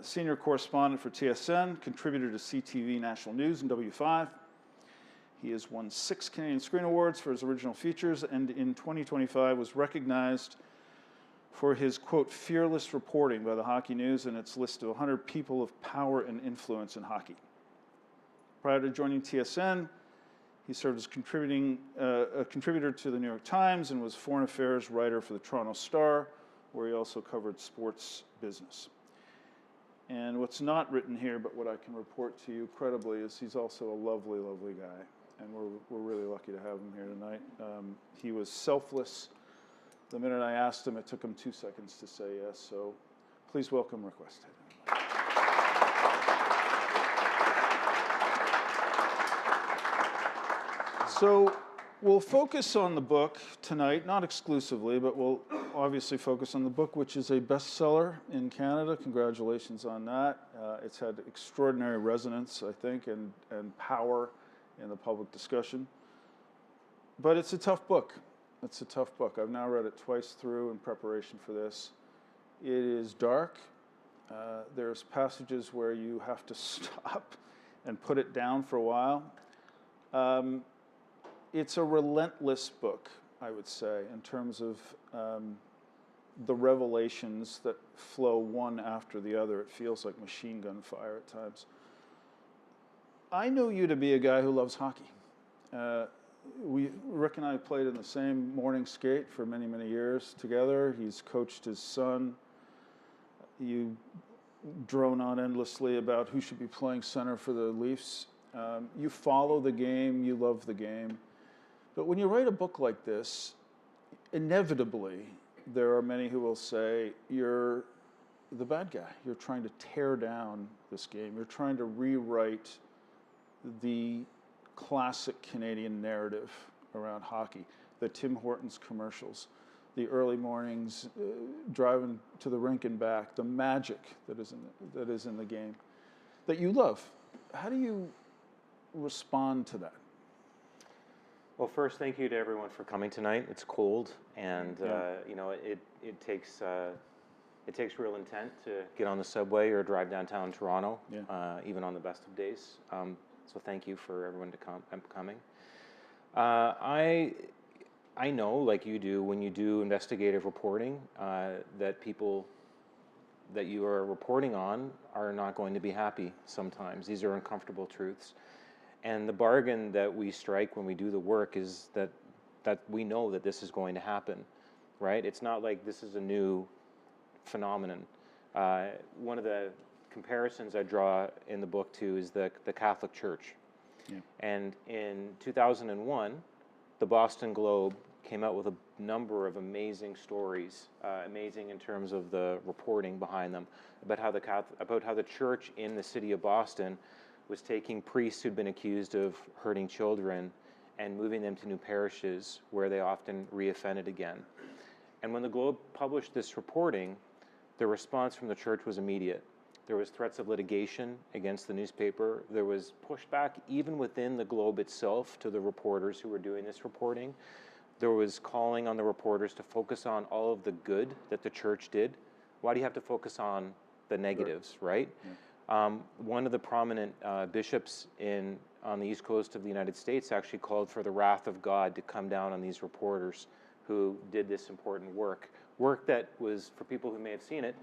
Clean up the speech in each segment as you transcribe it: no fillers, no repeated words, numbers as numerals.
Senior correspondent for TSN, contributor to CTV National News and W5. He has won 6 Canadian Screen Awards for his original features, and in 2025 was recognized for his, quote, fearless reporting by the Hockey News and its list of 100 people of power and influence in hockey. Prior to joining TSN, he served as a contributor to the New York Times and was foreign affairs writer for the Toronto Star, where he also covered sports business. And what's not written here, but what I can report to you credibly, is he's also a lovely, lovely guy. And we're really lucky to have him here tonight. He was selfless. The minute I asked him, it took him 2 seconds to say yes. So please welcome Rick Westhead. So we'll focus on the book tonight, not exclusively, but we'll obviously focus on the book, which is a bestseller in Canada. Congratulations on that. It's had extraordinary resonance, I think, and power in the public discussion. But it's a tough book. It's a tough book. I've now read it twice through in preparation for this. It is dark. There's passages where you have to stop and put it down for a while. It's a relentless book, I would say, in terms of the revelations that flow one after the other. It feels like machine gun fire at times. I know you to be a guy who loves hockey. Rick and I played in the same morning skate for many, many years together. He's coached his son. You drone on endlessly about who should be playing center for the Leafs. You follow the game, you love the game. But when you write a book like this, inevitably, there are many who will say, you're the bad guy. You're trying to tear down this game. You're trying to rewrite the classic Canadian narrative around hockey, the Tim Hortons commercials, the early mornings, driving to the rink and back, the magic that is in the game that you love. How do you respond to that? Well, first, thank you to everyone for coming tonight. It's cold, and you know, it takes real intent to get on the subway or drive downtown Toronto, even on the best of days. So thank you for everyone coming. I know, like you do, when you do investigative reporting, that people that you are reporting on are not going to be happy sometimes. These are uncomfortable truths. And the bargain that we strike when we do the work is that we know that this is going to happen, right? It's not like this is a new phenomenon. One of the comparisons I draw in the book too is the Catholic Church. Yeah. And in 2001, the Boston Globe came out with a number of amazing stories, amazing in terms of the reporting behind them, about how the church in the city of Boston was taking priests who'd been accused of hurting children and moving them to new parishes where they often reoffended again. And when the Globe published this reporting, the response from the church was immediate. There was threats of litigation against the newspaper. There was pushback even within the Globe itself to the reporters who were doing this reporting. There was calling on the reporters to focus on all of the good that the church did. Why do you have to focus on the negatives, right? Yeah. One of the prominent bishops on the east coast of the United States actually called for the wrath of God to come down on these reporters who did this important work that was, for people who may have seen it,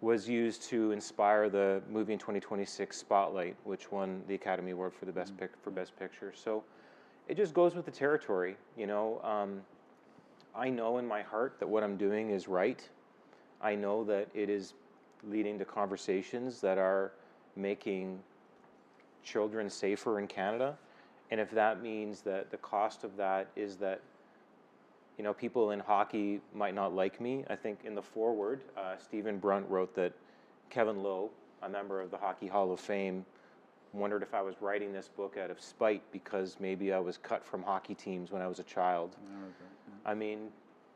was used to inspire the movie in 2026 Spotlight, which won the Academy Award for the Best Picture. So it just goes with the territory, you know. I know in my heart that what I'm doing is right. I know that it is leading to conversations that are making children safer in Canada. And if that means that the cost of that is that, you know, people in hockey might not like me, I think in the foreword, Stephen Brunt wrote that Kevin Lowe, a member of the Hockey Hall of Fame, wondered if I was writing this book out of spite because maybe I was cut from hockey teams when I was a child. I mean,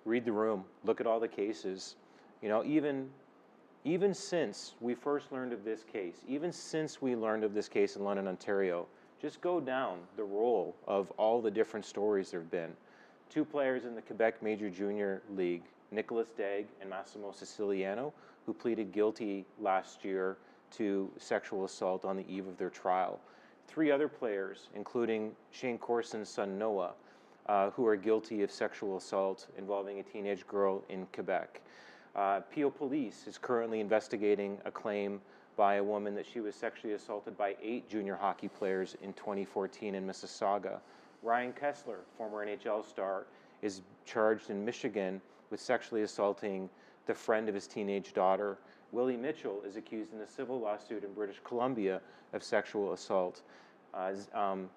read the room, look at all the cases. You know, even since we first learned of this case, even since we learned of this case in London, Ontario, just go down the roll of all the different stories there have been. 2 players in the Quebec Major Junior League, Nicolas Daigle and Massimo Siciliano, who pleaded guilty last year to sexual assault on the eve of their trial. 3 other players, including Shane Corson's son Noah, who are guilty of sexual assault involving a teenage girl in Quebec. Peel Police is currently investigating a claim by a woman that she was sexually assaulted by 8 junior hockey players in 2014 in Mississauga. Ryan Kessler, former NHL star, is charged in Michigan with sexually assaulting the friend of his teenage daughter. Willie Mitchell is accused in a civil lawsuit in British Columbia of sexual assault. Artemi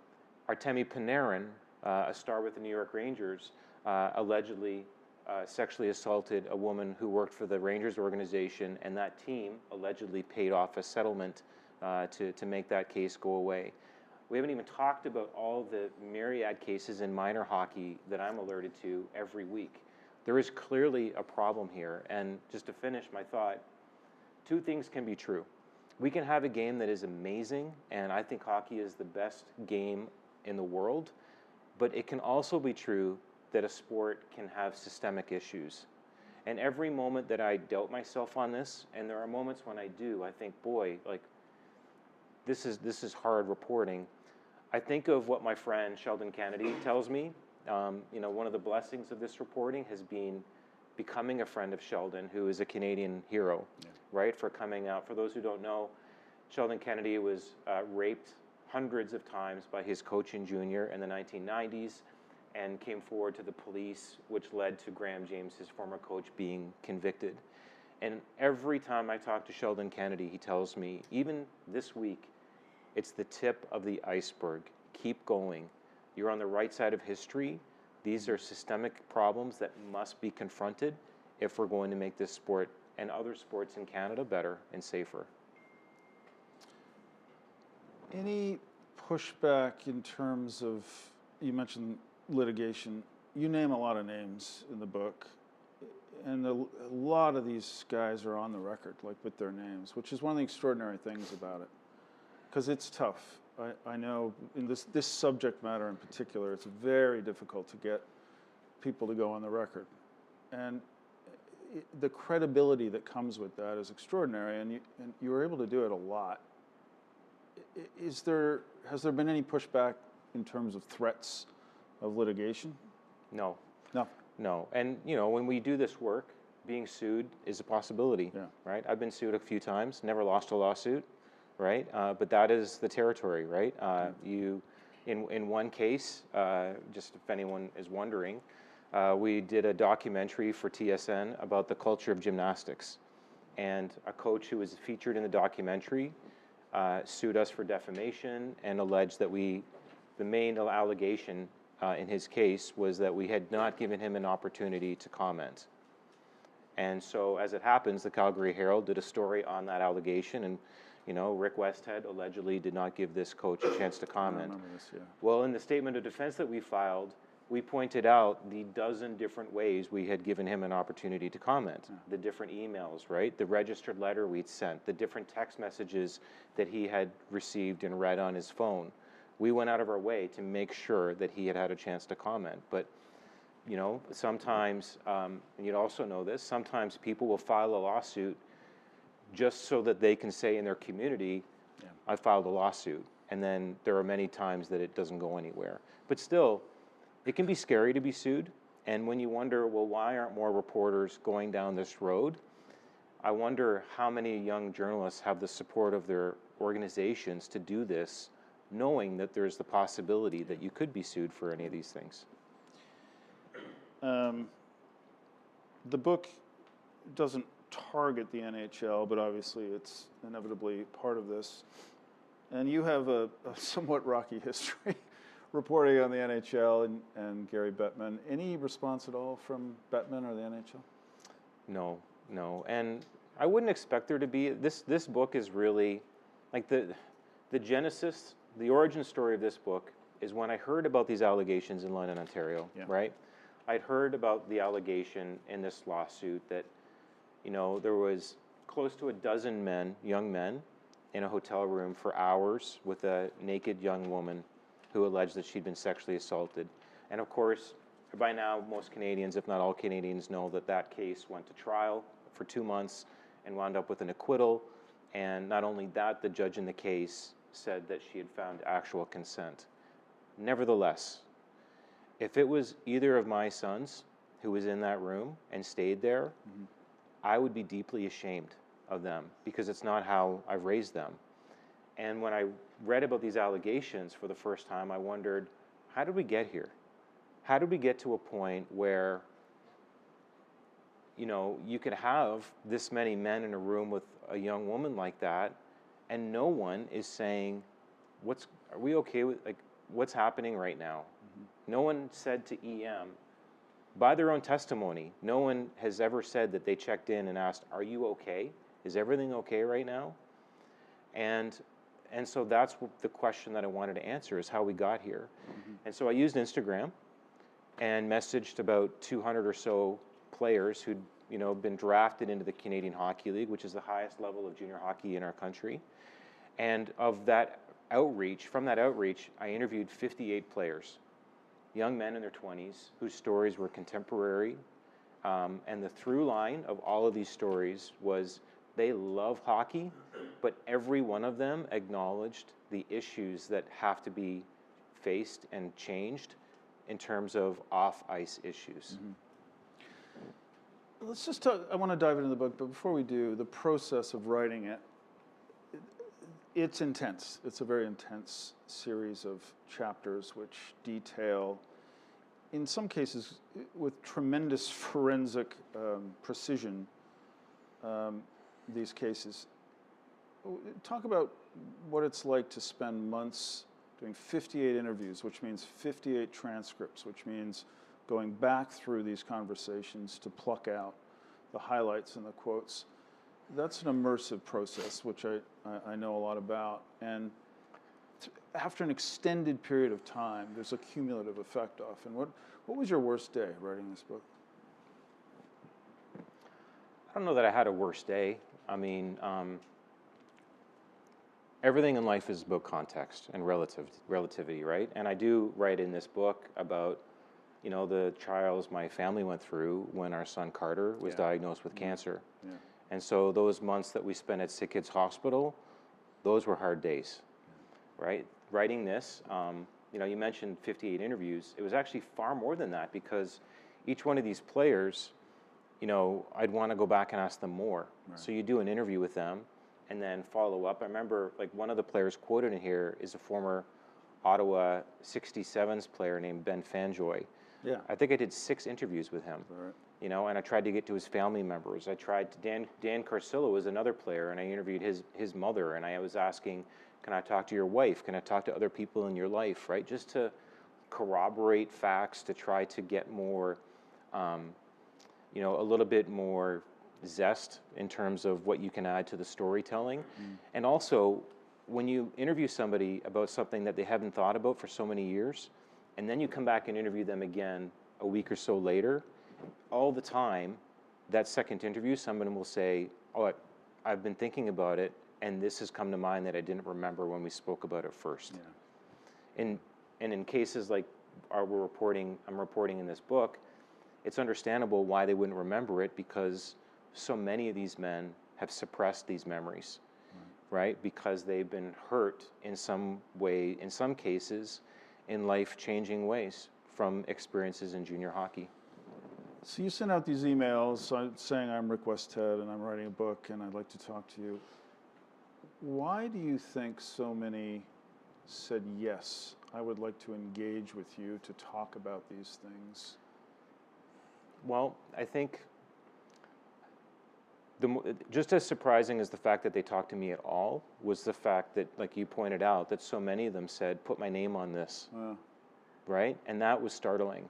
Panarin, a star with the New York Rangers, allegedly sexually assaulted a woman who worked for the Rangers organization, and that team allegedly paid off a settlement to make that case go away. We haven't even talked about all the myriad cases in minor hockey that I'm alerted to every week. There is clearly a problem here, and just to finish my thought, 2 things can be true. We can have a game that is amazing, and I think hockey is the best game in the world, but it can also be true that a sport can have systemic issues. And every moment that I doubt myself on this, and there are moments when I do, I think, boy, like, this is hard reporting. I think of what my friend Sheldon Kennedy tells me. You know, one of the blessings of this reporting has been becoming a friend of Sheldon, who is a Canadian hero, right, for coming out. For those who don't know, Sheldon Kennedy was raped hundreds of times by his coach in junior in the 1990s, and came forward to the police, which led to Graham James, his former coach, being convicted. And every time I talk to Sheldon Kennedy, he tells me, even this week, it's the tip of the iceberg. Keep going. You're on the right side of history. These are systemic problems that must be confronted if we're going to make this sport and other sports in Canada better and safer. Any pushback in terms of, you mentioned litigation, you name a lot of names in the book, and a lot of these guys are on the record, like with their names, which is one of the extraordinary things about it, because it's tough. I know in this subject matter in particular, it's very difficult to get people to go on the record, and the credibility that comes with that is extraordinary, and you were able to do it a lot. Has there been any pushback in terms of threats of litigation? No. No. No. And, you know, when we do this work, being sued is a possibility, right? I've been sued a few times, never lost a lawsuit, right? But that is the territory, right? In one case, just if anyone is wondering, we did a documentary for TSN about the culture of gymnastics. And a coach who was featured in the documentary sued us for defamation and alleged that the main allegation in his case was that we had not given him an opportunity to comment. And so, as it happens, the Calgary Herald did a story on that allegation, and, you know, Rick Westhead allegedly did not give this coach a chance to comment. I remember this, yeah. Well, in the statement of defense that we filed, we pointed out the dozen different ways we had given him an opportunity to comment. The different emails, right? The registered letter we'd sent, the different text messages that he had received and read on his phone. We went out of our way to make sure that he had had a chance to comment. But, you know, sometimes, and you'd also know this, sometimes people will file a lawsuit just so that they can say in their community, I filed a lawsuit. And then there are many times that it doesn't go anywhere. But still, it can be scary to be sued. And when you wonder, well, why aren't more reporters going down this road? I wonder how many young journalists have the support of their organizations to do this, knowing that there's the possibility that you could be sued for any of these things. The book doesn't target the NHL, but obviously it's inevitably part of this. And you have a somewhat rocky history reporting on the NHL and Gary Bettman. Any response at all from Bettman or the NHL? No. And I wouldn't expect there to be. This book is really, like the genesis, the origin story of this book is when I heard about these allegations in London, Ontario, right? I'd heard about the allegation in this lawsuit that, you know, there was close to a dozen young men, in a hotel room for hours with a naked young woman who alleged that she'd been sexually assaulted. And of course, by now, most Canadians, if not all Canadians, know that that case went to trial for 2 months, and wound up with an acquittal. And not only that, the judge in the case said that she had found actual consent. Nevertheless, if it was either of my sons who was in that room and stayed there, I would be deeply ashamed of them because it's not how I've raised them. And when I read about these allegations for the first time, I wondered, how did we get here? How did we get to a point where, you know, you could have this many men in a room with a young woman like that, and no one is saying, are we okay with, like, what's happening right now? No one said to EM, by their own testimony, no one has ever said that they checked in and asked, are you okay? Is everything okay right now? And so that's the question that I wanted to answer, is how we got here. And so I used Instagram and messaged about 200 or so players who'd, you know, been drafted into the Canadian Hockey League, which is the highest level of junior hockey in our country. And of that outreach, from that outreach, I interviewed 58 players, young men in their 20s, whose stories were contemporary. And the through line of all of these stories was they love hockey, but every one of them acknowledged the issues that have to be faced and changed in terms of off-ice issues. Let's just talk, I want to dive into the book, but before we do, the process of writing it, it's intense. It's a very intense series of chapters which detail, in some cases, with tremendous forensic precision, these cases. Talk about what it's like to spend months doing 58 interviews, which means 58 transcripts, which means going back through these conversations to pluck out the highlights and the quotes. That's an immersive process, which I know a lot about. And after an extended period of time, there's a cumulative effect often. What was your worst day writing this book? I don't know that I had a worst day. I mean, everything in life is about context and relativity, right? And I do write in this book about, you know, the trials my family went through when our son Carter was diagnosed with cancer. And so those months that we spent at Sick Kids Hospital, those were hard days, right? Writing this, you know, you mentioned 58 interviews. It was actually far more than that, because each one of these players, you know, I'd want to go back and ask them more. So you do an interview with them and then follow up. I remember, like, one of the players quoted in here is a former Ottawa 67s player named Ben Fanjoy. I think I did 6 interviews with him. You know, and I tried to get to his family members. I tried to, Dan Carcillo was another player, and I interviewed his mother, and I was asking, can I talk to your wife? Can I talk to other people in your life, right? Just to corroborate facts, to try to get more, you know, a little bit more zest in terms of what you can add to the storytelling. And also, when you interview somebody about something that they haven't thought about for so many years, and then you come back and interview them again a week or so later, all the time, that second interview, someone will say, oh, I've been thinking about it, and this has come to mind that I didn't remember when we spoke about it first. And in cases like I'm reporting in this book, it's understandable why they wouldn't remember it, because so many of these men have suppressed these memories, right? Because they've been hurt in some way, in some cases, in life-changing ways from experiences in junior hockey. So you sent out these emails saying, I'm Rick Westhead and I'm writing a book and I'd like to talk to you. Why do you think so many said, yes, I would like to engage with you to talk about these things? Well, I think just as surprising as the fact that they talked to me at all was the fact that, like you pointed out, that so many of them said, put my name on this, right? And that was startling.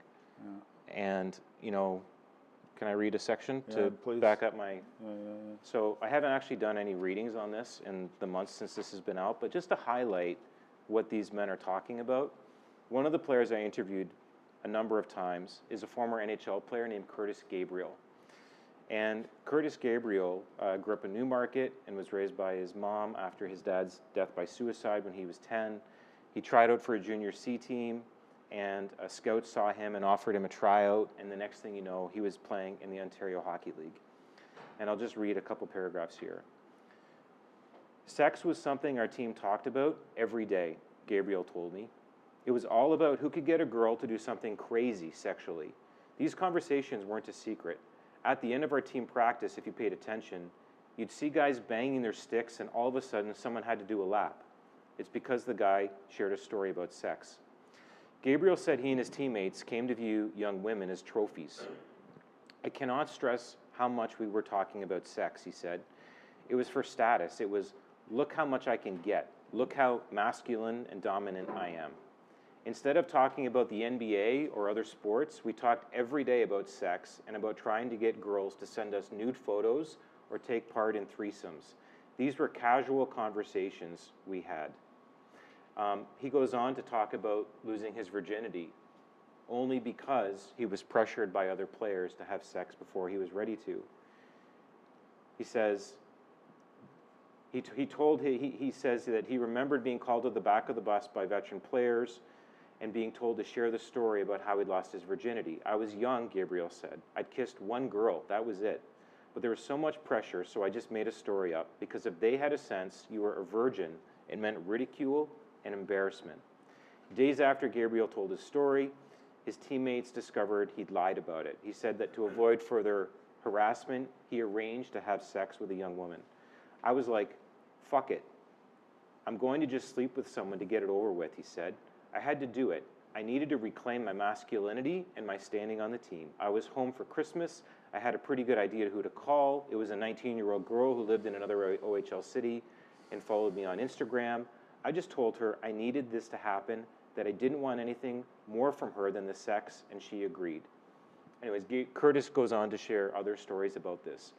And, you know, can I read a section to back up my... So I haven't actually done any readings on this in the months since this has been out, but just to highlight what these men are talking about, one of the players I interviewed a number of times is a former NHL player named Curtis Gabriel. And Curtis Gabriel grew up in Newmarket and was raised by his mom after his dad's death by suicide when he was 10. He tried out for a junior C team, and a scout saw him and offered him a tryout, and the next thing you know, he was playing in the Ontario Hockey League. And I'll just read a couple paragraphs here. Sex was something our team talked about every day, Gabriel told me. It was all about who could get a girl to do something crazy sexually. These conversations weren't a secret. At the end of our team practice, if you paid attention, you'd see guys banging their sticks and all of a sudden someone had to do a lap. It's because the guy shared a story about sex. Gabriel said he and his teammates came to view young women as trophies. I cannot stress how much we were talking about sex, he said. It was for status. It was, look how much I can get. Look how masculine and dominant I am. Instead of talking about the NBA or other sports, we talked every day about sex and about trying to get girls to send us nude photos or take part in threesomes. These were casual conversations we had. He goes on to talk about losing his virginity only because he was pressured by other players to have sex before he was ready to. He says, he says that he remembered being called to the back of the bus by veteran players and being told to share the story about how he'd lost his virginity. I was young, Gabriel said. I'd kissed one girl, that was it. But there was so much pressure, so I just made a story up, because if they had a sense you were a virgin, it meant ridicule and embarrassment. Days after Gabriel told his story, his teammates discovered he'd lied about it. He said that to avoid further harassment, he arranged to have sex with a young woman. I was like, fuck it. I'm going to just sleep with someone to get it over with, he said. I had to do it. I needed to reclaim my masculinity and my standing on the team. I was home for Christmas. I had a pretty good idea who to call. It was a 19-year-old girl who lived in another OHL city and followed me on Instagram. I just told her I needed this to happen, that I didn't want anything more from her than the sex, and she agreed. Anyways, Curtis goes on to share other stories about this.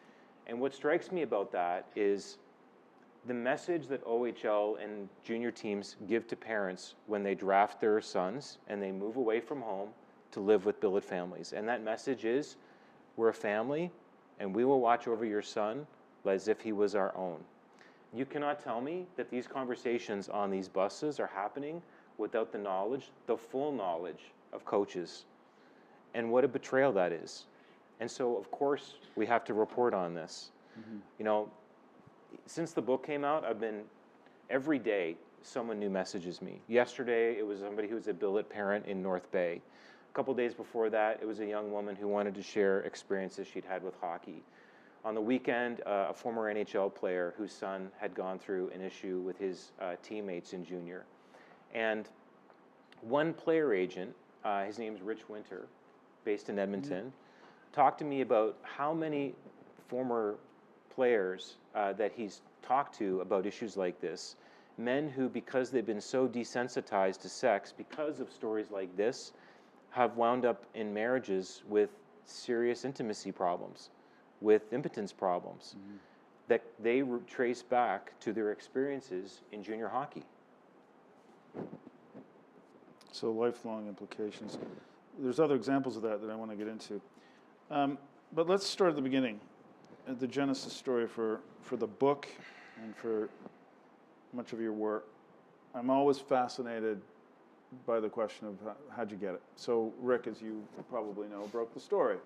And what strikes me about that is the message that OHL and junior teams give to parents when they draft their sons and they move away from home to live with billet families. And that message is, we're a family and we will watch over your son as if he was our own. You cannot tell me that these conversations on these buses are happening without the knowledge, the full knowledge of coaches. And what a betrayal that is. And so, of course, we have to report on this. Mm-hmm. You know, since the book came out, I've been, every day, someone new messages me. Yesterday, it was somebody who was a billet parent in North Bay. A couple days before that, it was a young woman who wanted to share experiences she'd had with hockey. On the weekend, a former NHL player whose son had gone through an issue with his teammates in junior. And one player agent, his name's Rich Winter, based in Edmonton, talked to me about how many former players that he's talked to about issues like this, men who, because they've been so desensitized to sex because of stories like this, have wound up in marriages with serious intimacy problems, with impotence problems, that they trace back to their experiences in junior hockey. So lifelong implications. There's other examples of that I want to get into. But let's start at the beginning, at the genesis story for the book and for much of your work. I'm always fascinated by the question of how'd you get it. So Rick, as you probably know, broke the story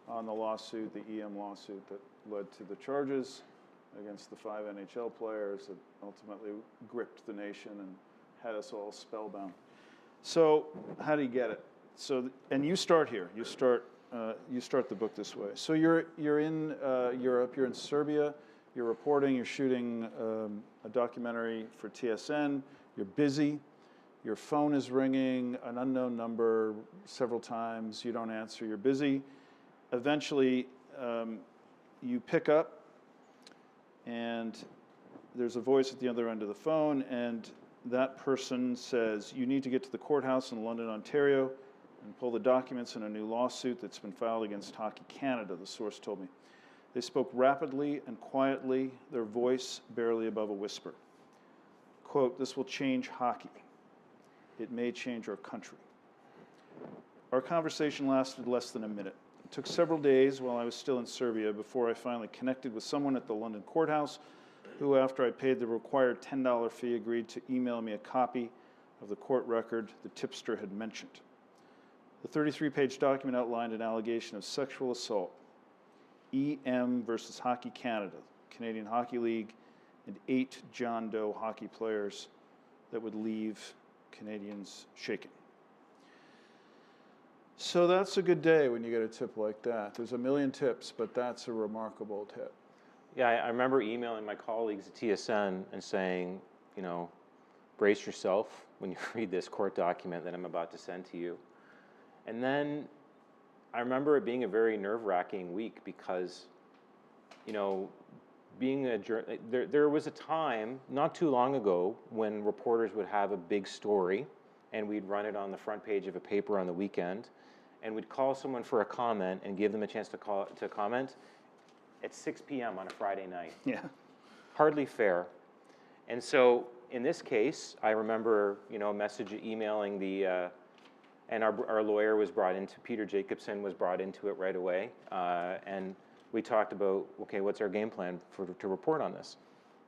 on the lawsuit, the EM lawsuit that led to the charges against the 5 NHL players that ultimately gripped the nation and had us all spellbound. So how do you get it? So, and you start here. You start the book this way. So you're in Europe. You're in Serbia. You're reporting. You're shooting a documentary for TSN. You're busy. Your phone is ringing, an unknown number several times. You don't answer. You're busy. Eventually, you pick up, and there's a voice at the other end of the phone, and that person says, you need to get to the courthouse in London, Ontario, and pull the documents in a new lawsuit that's been filed against Hockey Canada, the source told me. They spoke rapidly and quietly, their voice barely above a whisper. Quote, this will change hockey. It may change our country. Our conversation lasted less than a minute. It took several days while I was still in Serbia before I finally connected with someone at the London courthouse who, after I paid the required $10 fee, agreed to email me a copy of the court record the tipster had mentioned. The 33-page document outlined an allegation of sexual assault EM versus Hockey Canada, Canadian Hockey League, and 8 John Doe hockey players that would leave Canadians shaken. So that's a good day when you get a tip like that. There's a million tips, but that's a remarkable tip. Yeah, I remember emailing my colleagues at TSN and saying, brace yourself when you read this court document that I'm about to send to you. And then I remember it being a very nerve-wracking week because, there was a time not too long ago when reporters would have a big story and we'd run it on the front page of a paper on the weekend, and we'd call someone for a comment and give them a chance to comment at 6 p.m. on a Friday night. Yeah. Hardly fair. And so in this case, I remember, emailing and our lawyer was brought into, Peter Jacobson was brought into it right away. And we talked about, okay, what's our game plan to report on this?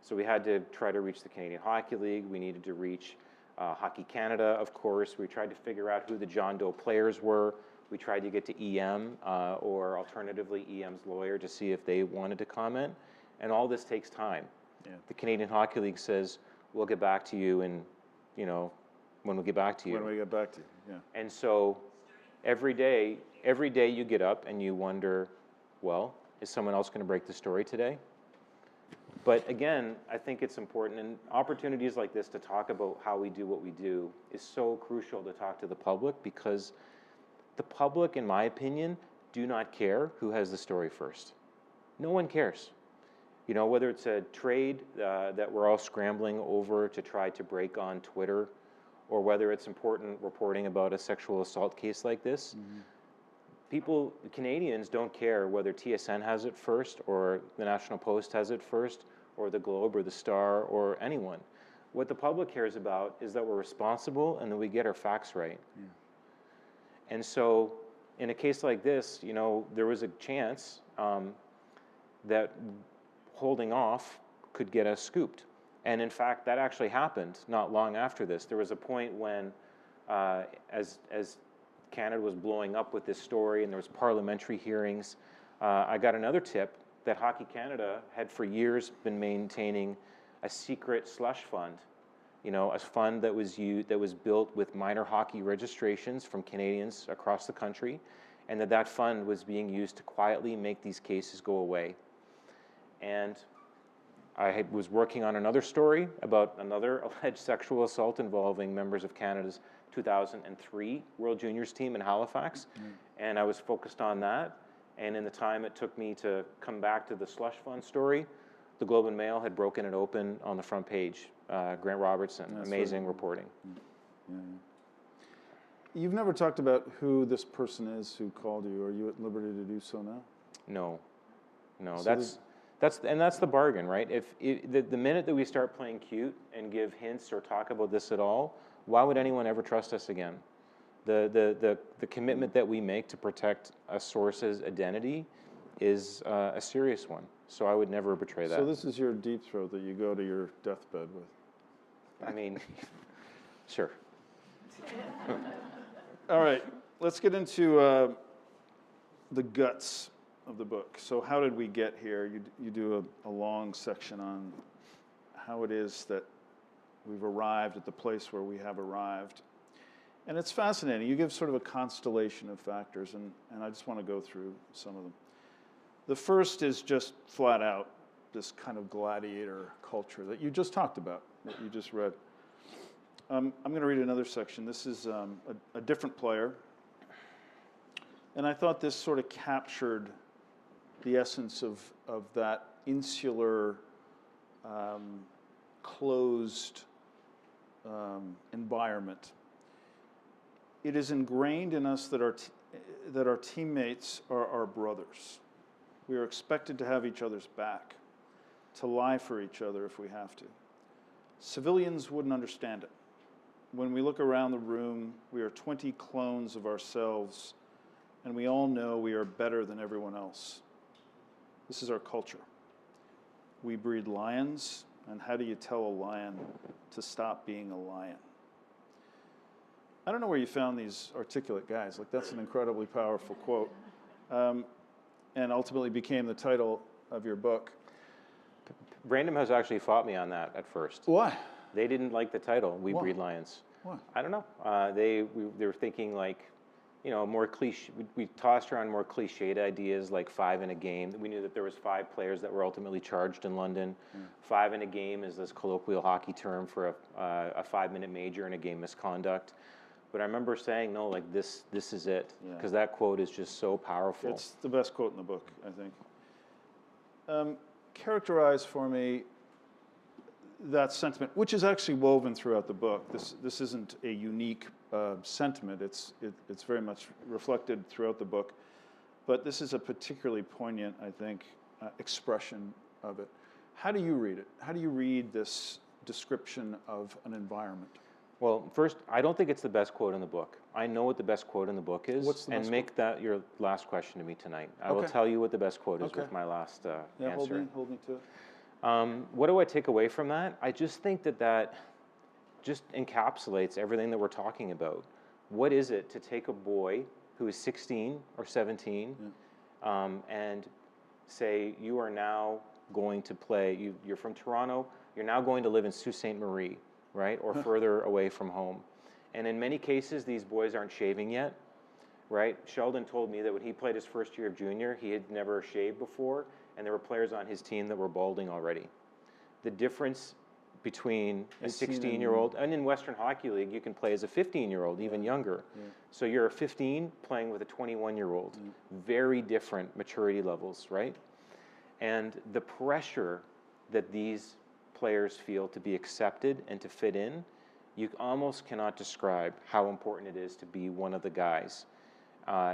So we had to try to reach the Canadian Hockey League. We needed to reach Hockey Canada, of course. We tried to figure out who the John Doe players were. We tried to get to EM or alternatively EM's lawyer to see if they wanted to comment. And all this takes time. Yeah. The Canadian Hockey League says, we'll get back to you when we get back to you. When we get back to you, yeah. And so every day you get up and you wonder, well, is someone else going to break the story today? But again, I think it's important, and opportunities like this to talk about how we do what we do is so crucial to talk to the public, because the public, in my opinion, do not care who has the story first. No one cares. Whether it's a trade that we're all scrambling over to try to break on Twitter, or whether it's important reporting about a sexual assault case like this, Canadians don't care whether TSN has it first, or the National Post has it first, or the Globe, or the Star, or anyone. What the public cares about is that we're responsible and that we get our facts right. Yeah. And so in a case like this, there was a chance that holding off could get us scooped. And in fact, that actually happened not long after this. There was a point when, as Canada was blowing up with this story and there was parliamentary hearings, I got another tip that Hockey Canada had for years been maintaining a secret slush fund. A fund that was built with minor hockey registrations from Canadians across the country, and that fund was being used to quietly make these cases go away. And I was working on another story about another alleged sexual assault involving members of Canada's 2003 World Juniors team in Halifax, and I was focused on that. And in the time it took me to come back to the slush fund story, the Globe and Mail had broken it open on the front page. Grant Robertson, that's amazing reporting. Yeah. You've never talked about who this person is who called you. Are you at liberty to do so now? No. So that's the bargain, right? If the minute that we start playing cute and give hints or talk about this at all, why would anyone ever trust us again? The commitment that we make to protect a source's identity is a serious one. So I would never betray that. So this is your deep throat that you go to your deathbed with? I mean, sure. All right, let's get into the guts of the book. So how did we get here? You do a long section on how it is that we've arrived at the place where we have arrived. And it's fascinating. You give sort of a constellation of factors, and I just want to go through some of them. The first is just flat out this kind of gladiator culture that you just talked about, that you just read. I'm going to read another section. This is a different player. And I thought this sort of captured the essence of that insular, closed environment. It is ingrained in us that our teammates are our brothers. We are expected to have each other's back, to lie for each other if we have to. Civilians wouldn't understand it. When we look around the room, we are 20 clones of ourselves, and we all know we are better than everyone else. This is our culture. We breed lions, and how do you tell a lion to stop being a lion? I don't know where you found these articulate guys. Like, that's an incredibly powerful quote. and ultimately became the title of your book. Random House actually fought me on that at first. Why? They didn't like the title, We Why? Breed Lions. Why? I don't know. They were thinking like, you know, more cliche. We tossed around more cliched ideas like 5 in a game. We knew that there was 5 players that were ultimately charged in London. 5 in a game is this colloquial hockey term for a 5-minute major in a game misconduct. But I remember saying, no, like this is it, because that quote is just so powerful. It's the best quote in the book, I think. Characterize for me that sentiment, which is actually woven throughout the book. This isn't a unique sentiment. It's very much reflected throughout the book. But this is a particularly poignant, I think, expression of it. How do you read it? How do you read this description of an environment? Well, first, I don't think it's the best quote in the book. I know what the best quote in the book is. What's the best and make that your last question to me tonight. I will Okay. tell you what the best quote is Okay. with my last Yeah, answer. hold me to it. What do I take away from that? I just think that just encapsulates everything that we're talking about. What is it to take a boy who is 16 or 17 and say, you are now going to play, you're from Toronto, you're now going to live in Sault Ste. Marie, right? Or further away from home. And in many cases, these boys aren't shaving yet, right? Sheldon told me that when he played his first year of junior, he had never shaved before, and there were players on his team that were balding already. The difference between a 16-year-old, and in Western Hockey League, you can play as a 15-year-old, even younger. So you're a 15 playing with a 21-year-old. Very different maturity levels, right? And the pressure that these players feel to be accepted and to fit in, you almost cannot describe how important it is to be one of the guys,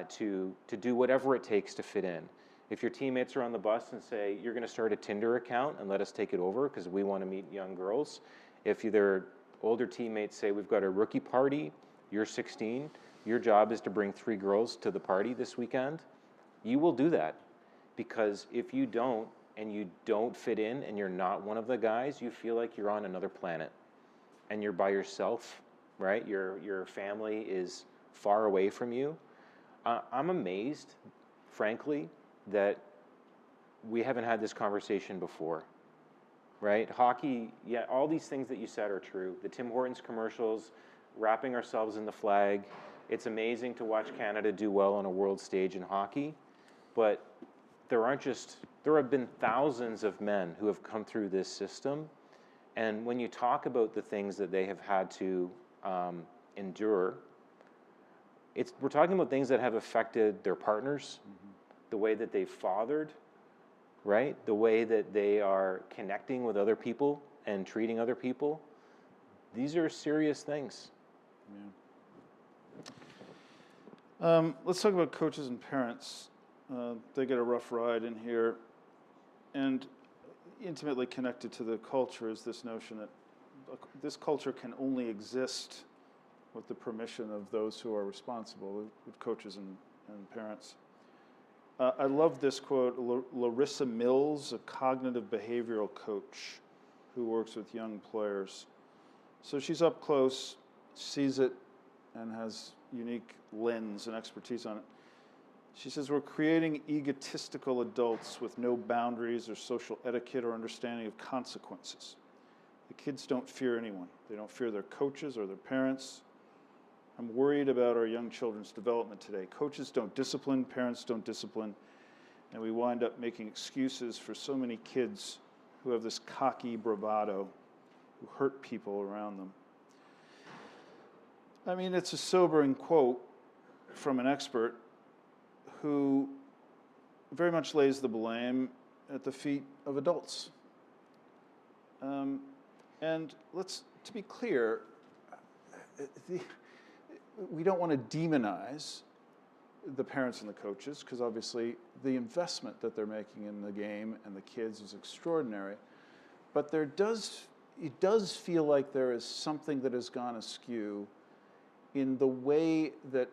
to do whatever it takes to fit in. If your teammates are on the bus and say, you're going to start a Tinder account and let us take it over because we want to meet young girls. If their older teammates say, we've got a rookie party, you're 16, your job is to bring 3 girls to the party this weekend, you will do that. Because if you don't, and you don't fit in, and you're not one of the guys, you feel like you're on another planet. And you're by yourself, right? Your family is far away from you. I'm amazed, frankly, that we haven't had this conversation before, right? Hockey, yeah, all these things that you said are true. The Tim Hortons commercials, wrapping ourselves in the flag. It's amazing to watch Canada do well on a world stage in hockey, but there have been thousands of men who have come through this system, and when you talk about the things that they have had to endure, we're talking about things that have affected their partners, the way that they've fathered, right? The way that they are connecting with other people and treating other people. These are serious things. Let's talk about coaches and parents. They get a rough ride in here. And intimately connected to the culture is this notion that this culture can only exist with the permission of those who are responsible, with coaches and parents. I love this quote. Larissa Mills, a cognitive behavioral coach who works with young players. So she's up close, sees it, and has unique lens and expertise on it. She says, we're creating egotistical adults with no boundaries or social etiquette or understanding of consequences. The kids don't fear anyone. They don't fear their coaches or their parents. I'm worried about our young children's development today. Coaches don't discipline, parents don't discipline, and we wind up making excuses for so many kids who have this cocky bravado, who hurt people around them. I mean, it's a sobering quote from an expert who very much lays the blame at the feet of adults. And to be clear, we don't want to demonize the parents and the coaches, because obviously the investment that they're making in the game and the kids is extraordinary. But it does feel like there is something that has gone askew in the way that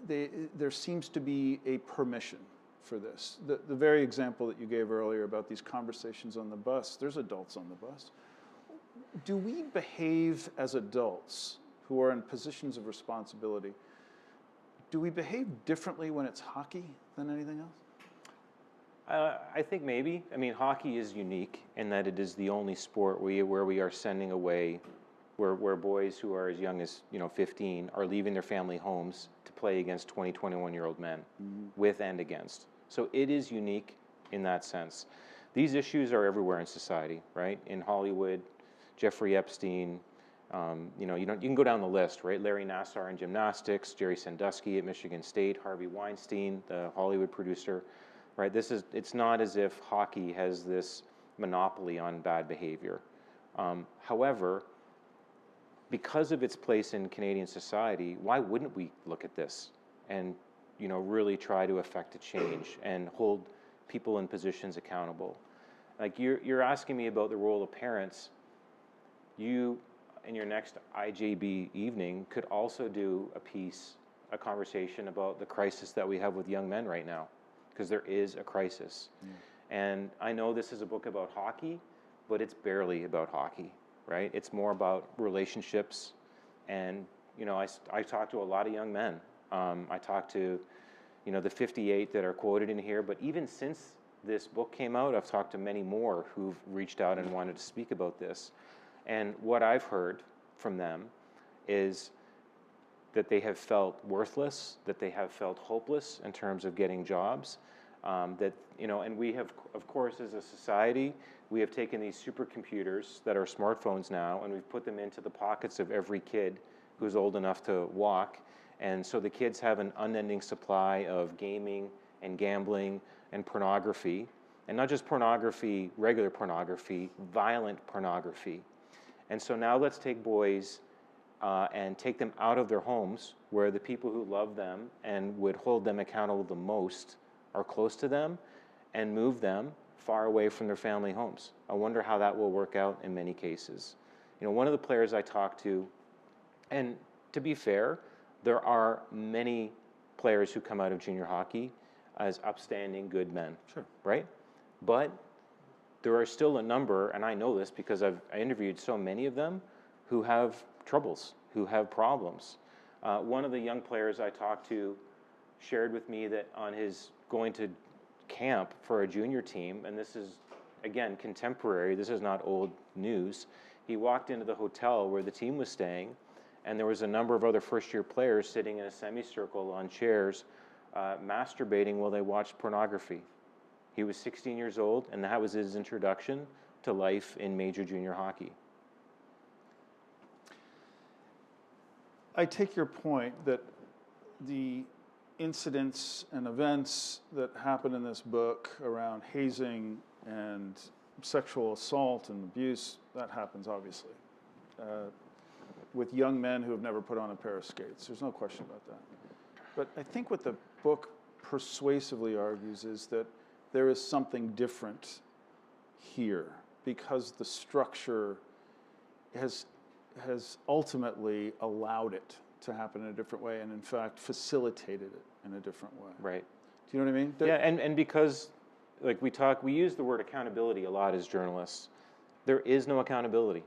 there seems to be a permission for this. The very example that you gave earlier about these conversations on the bus, there's adults on the bus. Do we behave as adults who are in positions of responsibility, do we behave differently when it's hockey than anything else? I think maybe. I mean, hockey is unique in that it is the only sport where we are sending away, where boys who are as young as 15 are leaving their family homes to play against 20, 21-year-old men, with and against. So it is unique in that sense. These issues are everywhere in society, right? In Hollywood, Jeffrey Epstein, you can go down the list, right? Larry Nassar in gymnastics, Jerry Sandusky at Michigan State, Harvey Weinstein, the Hollywood producer, right? It's not as if hockey has this monopoly on bad behavior. However, because of its place in Canadian society, why wouldn't we look at this and really try to effect a change and hold people in positions accountable? Like you're asking me about the role of parents. You, in your next IJB evening, could also do a conversation about the crisis that we have with young men right now, because there is a crisis. And I know this is a book about hockey, but it's barely about hockey, right? It's more about relationships. And I talk to a lot of young men. I talk to the 58 that are quoted in here, but even since this book came out, I've talked to many more who've reached out and wanted to speak about this. And what I've heard from them is that they have felt worthless, that they have felt hopeless in terms of getting jobs, and we have, of course, as a society, we have taken these supercomputers that are smartphones now, and we've put them into the pockets of every kid who's old enough to walk. And so the kids have an unending supply of gaming and gambling and pornography, and not just pornography, regular pornography, violent pornography. And so now let's take boys and take them out of their homes, where the people who love them and would hold them accountable the most are close to them, and move them far away from their family homes. I wonder how that will work out in many cases. One of the players I talked to, and to be fair, there are many players who come out of junior hockey as upstanding, good men. Sure. Right? But there are still a number, and I know this because I interviewed so many of them, who have troubles, who have problems. One of the young players I talked to shared with me that on his going to camp for a junior team, and this is, again, contemporary, this is not old news, he walked into the hotel where the team was staying, and there was a number of other first-year players sitting in a semicircle on chairs, masturbating while they watched pornography. He was 16 years old, and that was his introduction to life in major junior hockey. I take your point that the incidents and events that happen in this book around hazing and sexual assault and abuse, that happens obviously with young men who have never put on a pair of skates. There's no question about that. But I think what the book persuasively argues is that there is something different here, because the structure has ultimately allowed it to happen in a different way, and in fact facilitated it in a different way. Right. Do you know what I mean? Yeah, and because we use the word accountability a lot as journalists. There is no accountability,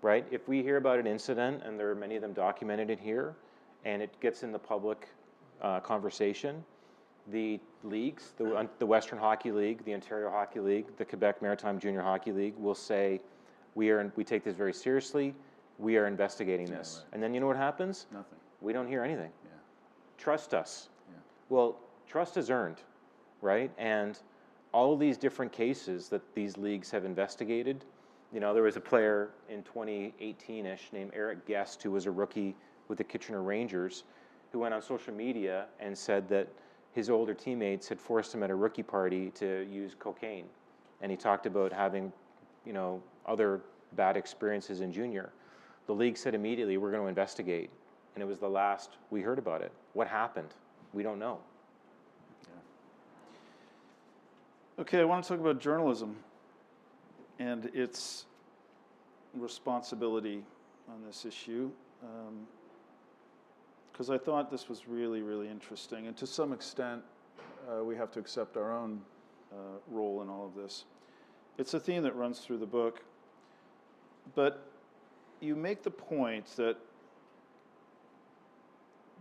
right? If we hear about an incident, and there are many of them documented in here, and it gets in the public conversation, the leagues, the Western Hockey League, the Ontario Hockey League, the Quebec Maritime Junior Hockey League will say, we take this very seriously, we are investigating this. Yeah, right. And then you know what happens? Nothing. We don't hear anything. Yeah. Trust us. Yeah. Well, trust is earned, right? And all of these different cases that these leagues have investigated, there was a player in 2018-ish named Eric Guest, who was a rookie with the Kitchener Rangers, who went on social media and said that his older teammates had forced him at a rookie party to use cocaine. And he talked about having, other bad experiences in junior. The league said immediately, we're going to investigate. And it was the last we heard about it. What happened? We don't know. Yeah. Okay, I want to talk about journalism and its responsibility on this issue. Because I thought this was really, really interesting. And to some extent, we have to accept our own role in all of this. It's a theme that runs through the book. But you make the point that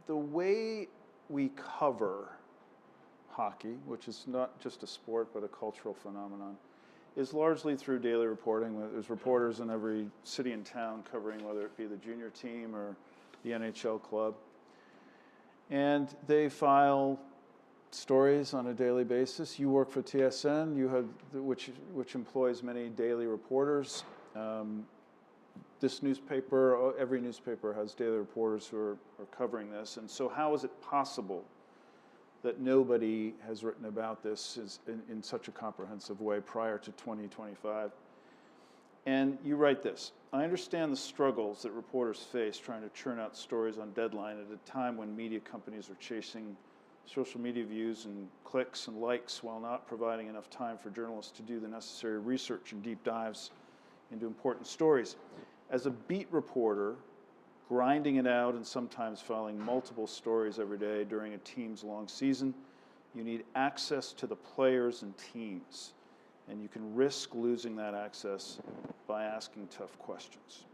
the way we cover hockey, which is not just a sport but a cultural phenomenon, is largely through daily reporting. There's reporters in every city and town covering whether it be the junior team or the NHL club. And they file stories on a daily basis. You work for TSN, which employs many daily reporters. This newspaper, every newspaper has daily reporters who are covering this. And so how is it possible that nobody has written about this in such a comprehensive way prior to 2025? And you write this: I understand the struggles that reporters face trying to churn out stories on deadline at a time when media companies are chasing social media views and clicks and likes while not providing enough time for journalists to do the necessary research and deep dives into important stories. As a beat reporter, grinding it out and sometimes filing multiple stories every day during a team's long season, you need access to the players and teams, and you can risk losing that access by asking tough questions.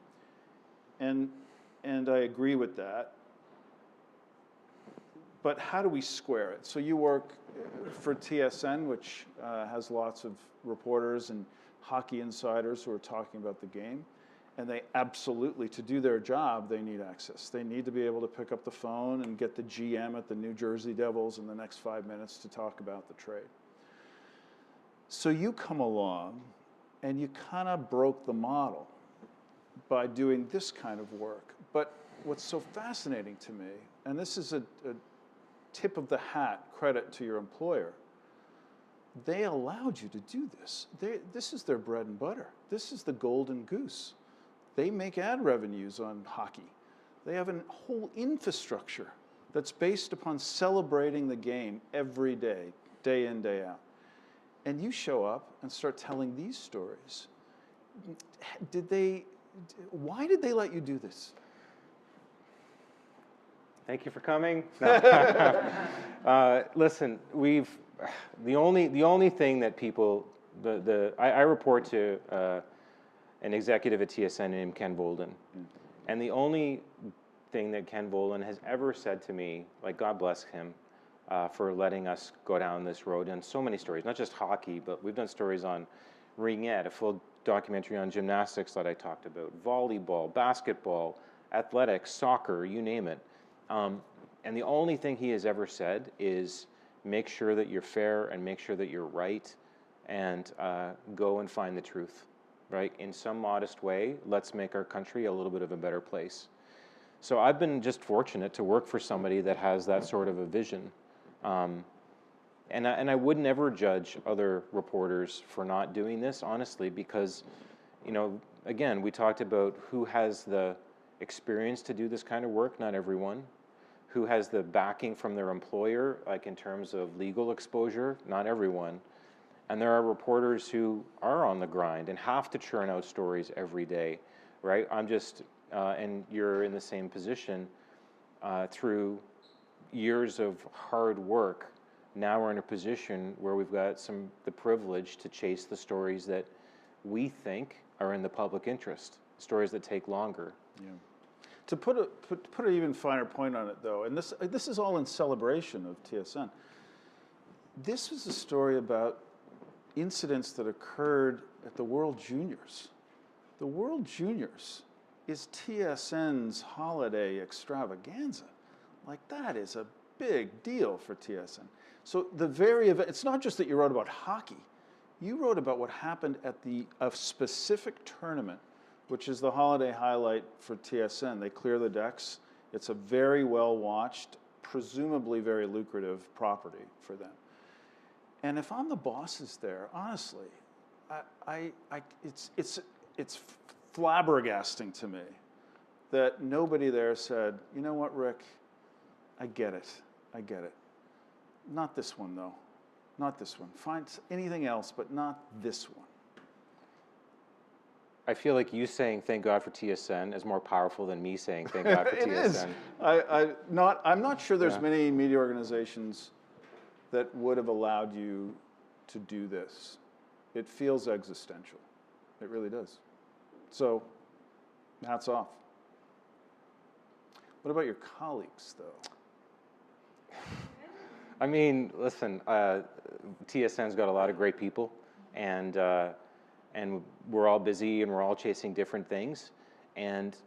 And I agree with that. But how do we square it? So you work for TSN, which has lots of reporters and hockey insiders who are talking about the game. And they absolutely, to do their job, they need access. They need to be able to pick up the phone and get the GM at the New Jersey Devils in the next 5 minutes to talk about the trade. So you come along and you kind of broke the model by doing this kind of work. But what's so fascinating to me, and this is a tip of the hat credit to your employer, they allowed you to do this. This is their bread and butter. This is the golden goose. They make ad revenues on hockey. They have a whole infrastructure that's based upon celebrating the game every day, day in, day out. And you show up and start telling these stories. Why did they let you do this? Thank you for coming. Listen, the only thing that people, I report to an executive at TSN named Ken Bolden, and the only thing that Ken Bolden has ever said to me, like, God bless him, for letting us go down this road, and so many stories, not just hockey, but we've done stories on ringette, a full documentary on gymnastics that I talked about, volleyball, basketball, athletics, soccer, you name it. And the only thing he has ever said is make sure that you're fair and make sure that you're right, and go and find the truth, right? In some modest way, let's make our country a little bit of a better place. So I've been just fortunate to work for somebody that has that sort of a vision. And I would never judge other reporters for not doing this, honestly, because, you know, again, we talked about who has the experience to do this kind of work, not everyone. Who has the backing from their employer, like in terms of legal exposure, not everyone. And there are reporters who are on the grind and have to churn out stories every day, right? I'm just, and you're in the same position, through years of hard work. Now we're in a position where we've got the privilege to chase the stories that we think are in the public interest, stories that take longer. Yeah. To put an even finer point on it, though, and this is all in celebration of TSN. This was a story about incidents that occurred at the World Juniors. The World Juniors is TSN's holiday extravaganza. Like, that is a big deal for TSN. So the very event, it's not just that you wrote about hockey. You wrote about what happened at a specific tournament, which is the holiday highlight for TSN. They clear the decks. It's a very well-watched, presumably very lucrative property for them. And if I'm the bosses there, honestly, it's flabbergasting to me that nobody there said, you know what, Rick, I get it. Not this one, though. Not this one. Find anything else, but not this one. I feel like you saying "Thank God for TSN" is more powerful than me saying "Thank God for It TSN." is. I'm not sure there's many media organizations that would have allowed you to do this. It feels existential. It really does. So, hats off. What about your colleagues, though? I mean, listen, TSN's got a lot of great people, and we're all busy and we're all chasing different things, and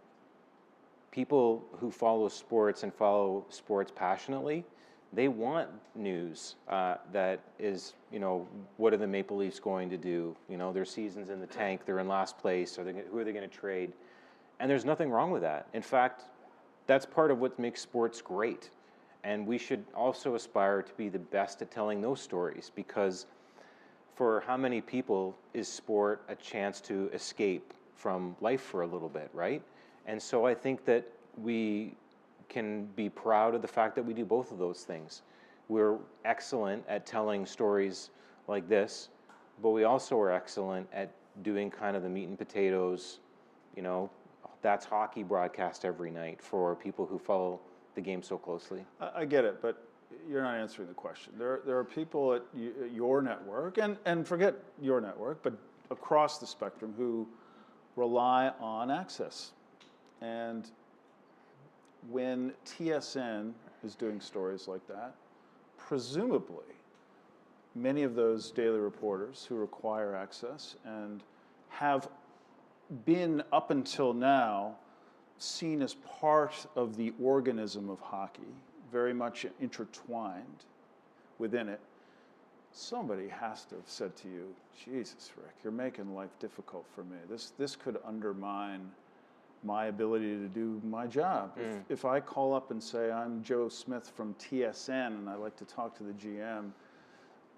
people who follow sports and follow sports passionately, they want news that is, you know, what are the Maple Leafs going to do? You know, their season's in the tank, they're in last place, who are they going to trade? And there's nothing wrong with that. In fact, that's part of what makes sports great. And we should also aspire to be the best at telling those stories, because for how many people is sport a chance to escape from life for a little bit, right? And so I think that we can be proud of the fact that we do both of those things. We're excellent at telling stories like this, but we also are excellent at doing kind of the meat and potatoes, you know, that's hockey broadcast every night for people who follow the game so closely. I get it, but you're not answering the question. There are people at your network, and forget your network, but across the spectrum who rely on access. And when TSN is doing stories like that, presumably many of those daily reporters who require access and have been up until now seen as part of the organism of hockey, very much intertwined within it, somebody has to have said to you, Jesus, Rick, you're making life difficult for me. This could undermine my ability to do my job. If I call up and say, I'm Joe Smith from TSN and I'd like to talk to the GM,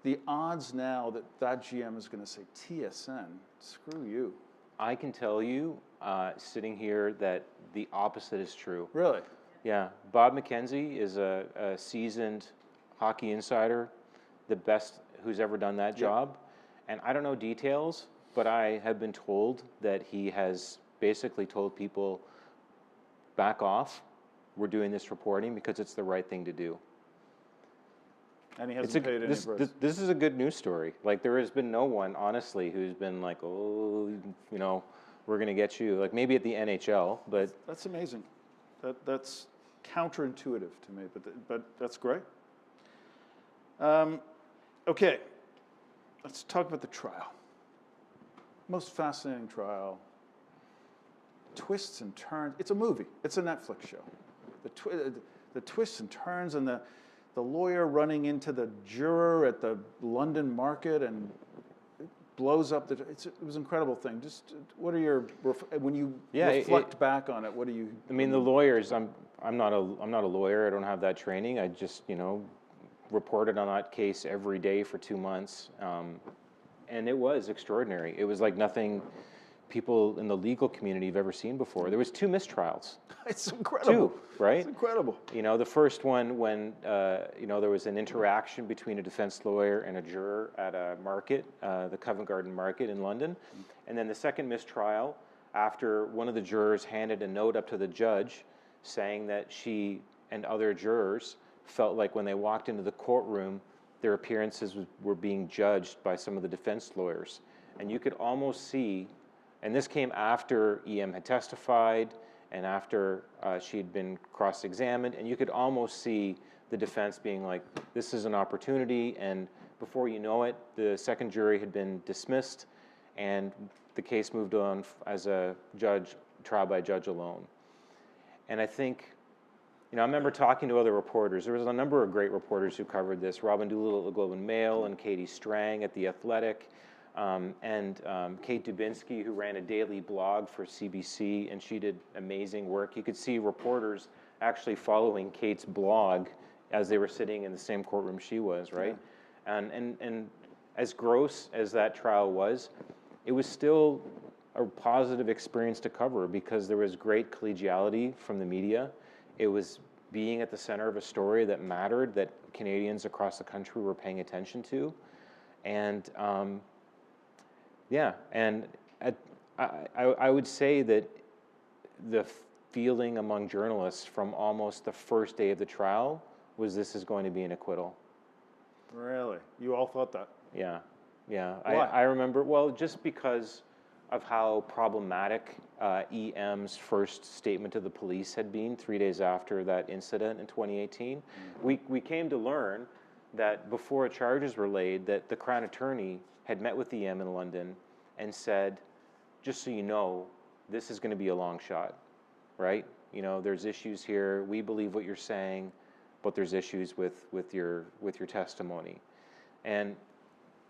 the odds now that that GM is going to say, TSN, screw you. I can tell you, sitting here, that the opposite is true. Really? Yeah. Bob McKenzie is a seasoned hockey insider, the best who's ever done that job. And I don't know details, but I have been told that he has basically told people, back off, we're doing this reporting because it's the right thing to do. And he hasn't paid any price. This is a good news story. Like, there has been no one, honestly, who's been like, oh, you know, we're going to get you. Like, maybe at the NHL, but... That's amazing. That's counterintuitive to me, but that's great. Okay, let's talk about the trial. Most fascinating trial. Twists and turns. It's a movie. It's a Netflix show. The twists and turns, and the lawyer running into the juror at the London market and blows up it was an incredible thing. Just what are your, when you reflect back on it, what do you? I mean, the lawyers. I'm not a lawyer. I don't have that training. I just, you know, reported on that case every day for 2 months, and it was extraordinary. It was like nothing people in the legal community have ever seen before. There was 2 mistrials. It's incredible. 2, right? It's incredible. You know, the first one when, you know, there was an interaction between a defense lawyer and a juror at a market, the Covent Garden Market in London. And then the second mistrial, after one of the jurors handed a note up to the judge saying that she and other jurors felt like when they walked into the courtroom, their appearances were being judged by some of the defense lawyers. And you could almost see, and this came after EM had testified and after she had been cross-examined, and you could almost see the defense being like, this is an opportunity, and before you know it, the second jury had been dismissed, and the case moved on as a trial by judge alone. And I think, you know, I remember talking to other reporters. There was a number of great reporters who covered this. Robin Doolittle at the Globe and Mail, and Katie Strang at The Athletic, and Kate Dubinsky, who ran a daily blog for CBC, and she did amazing work. You could see reporters actually following Kate's blog as they were sitting in the same courtroom she was, right? Yeah. And as gross as that trial was, it was still a positive experience to cover because there was great collegiality from the media. It was being at the center of a story that mattered, that Canadians across the country were paying attention to. And yeah, and I would say that the feeling among journalists from almost the first day of the trial was this is going to be an acquittal. Really? You all thought that? Yeah, yeah. Why? I remember, well, just because of how problematic EM's first statement to the police had been 3 days after that incident in 2018. We came to learn that before charges were laid, that the Crown Attorney had met with EM in London and said, just so you know, this is going to be a long shot, right? You know, there's issues here. We believe what you're saying, but there's issues with your testimony. And,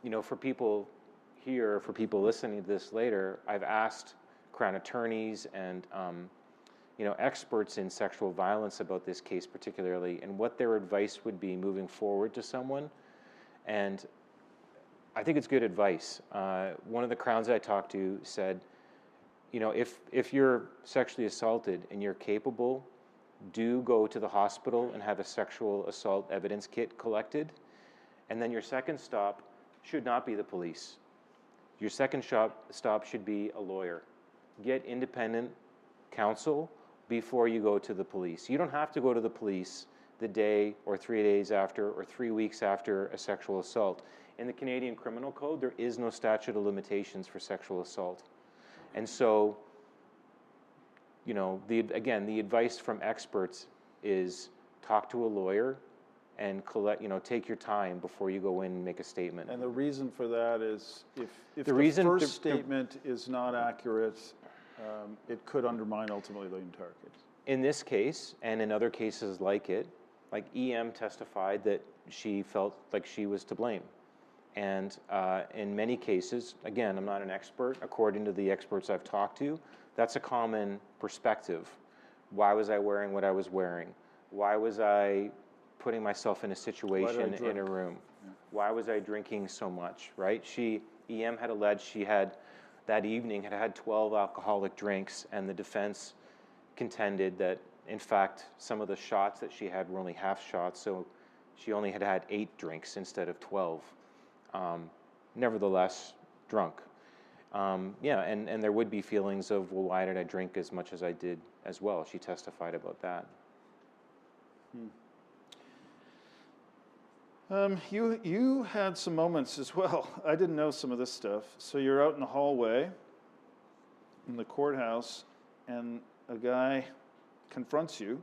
you know, for people here, for people listening to this later, I've asked Crown attorneys and you know, experts in sexual violence about this case particularly, and what their advice would be moving forward to someone. And I think it's good advice. One of the Crowns I talked to said, you know, if you're sexually assaulted and you're capable, do go to the hospital and have a sexual assault evidence kit collected. And then your second stop should not be the police. Your second stop should be a lawyer. Get independent counsel before you go to the police. You don't have to go to the police the day or 3 days after or 3 weeks after a sexual assault. In the Canadian Criminal Code, there is no statute of limitations for sexual assault. And so, you know, again, the advice from experts is talk to a lawyer and collect, you know, take your time before you go in and make a statement. And the reason for that is if the first statement is not accurate, it could undermine ultimately the entire case. In this case, and in other cases like it, like EM testified that she felt like she was to blame. And in many cases, again, I'm not an expert, according to the experts I've talked to, that's a common perspective. Why was I wearing what I was wearing? Why was I putting myself in a situation in a room? Yeah. Why was I drinking so much, right? EM had alleged she had, that evening, had 12 alcoholic drinks, and the defense contended that, in fact, some of the shots that she had were only half shots, so she only had 8 drinks instead of 12. Nevertheless, drunk. Yeah, and there would be feelings of, well, why did I drink as much as I did as well? She testified about that. You had some moments as well. I didn't know some of this stuff. So you're out in the hallway in the courthouse, and a guy confronts you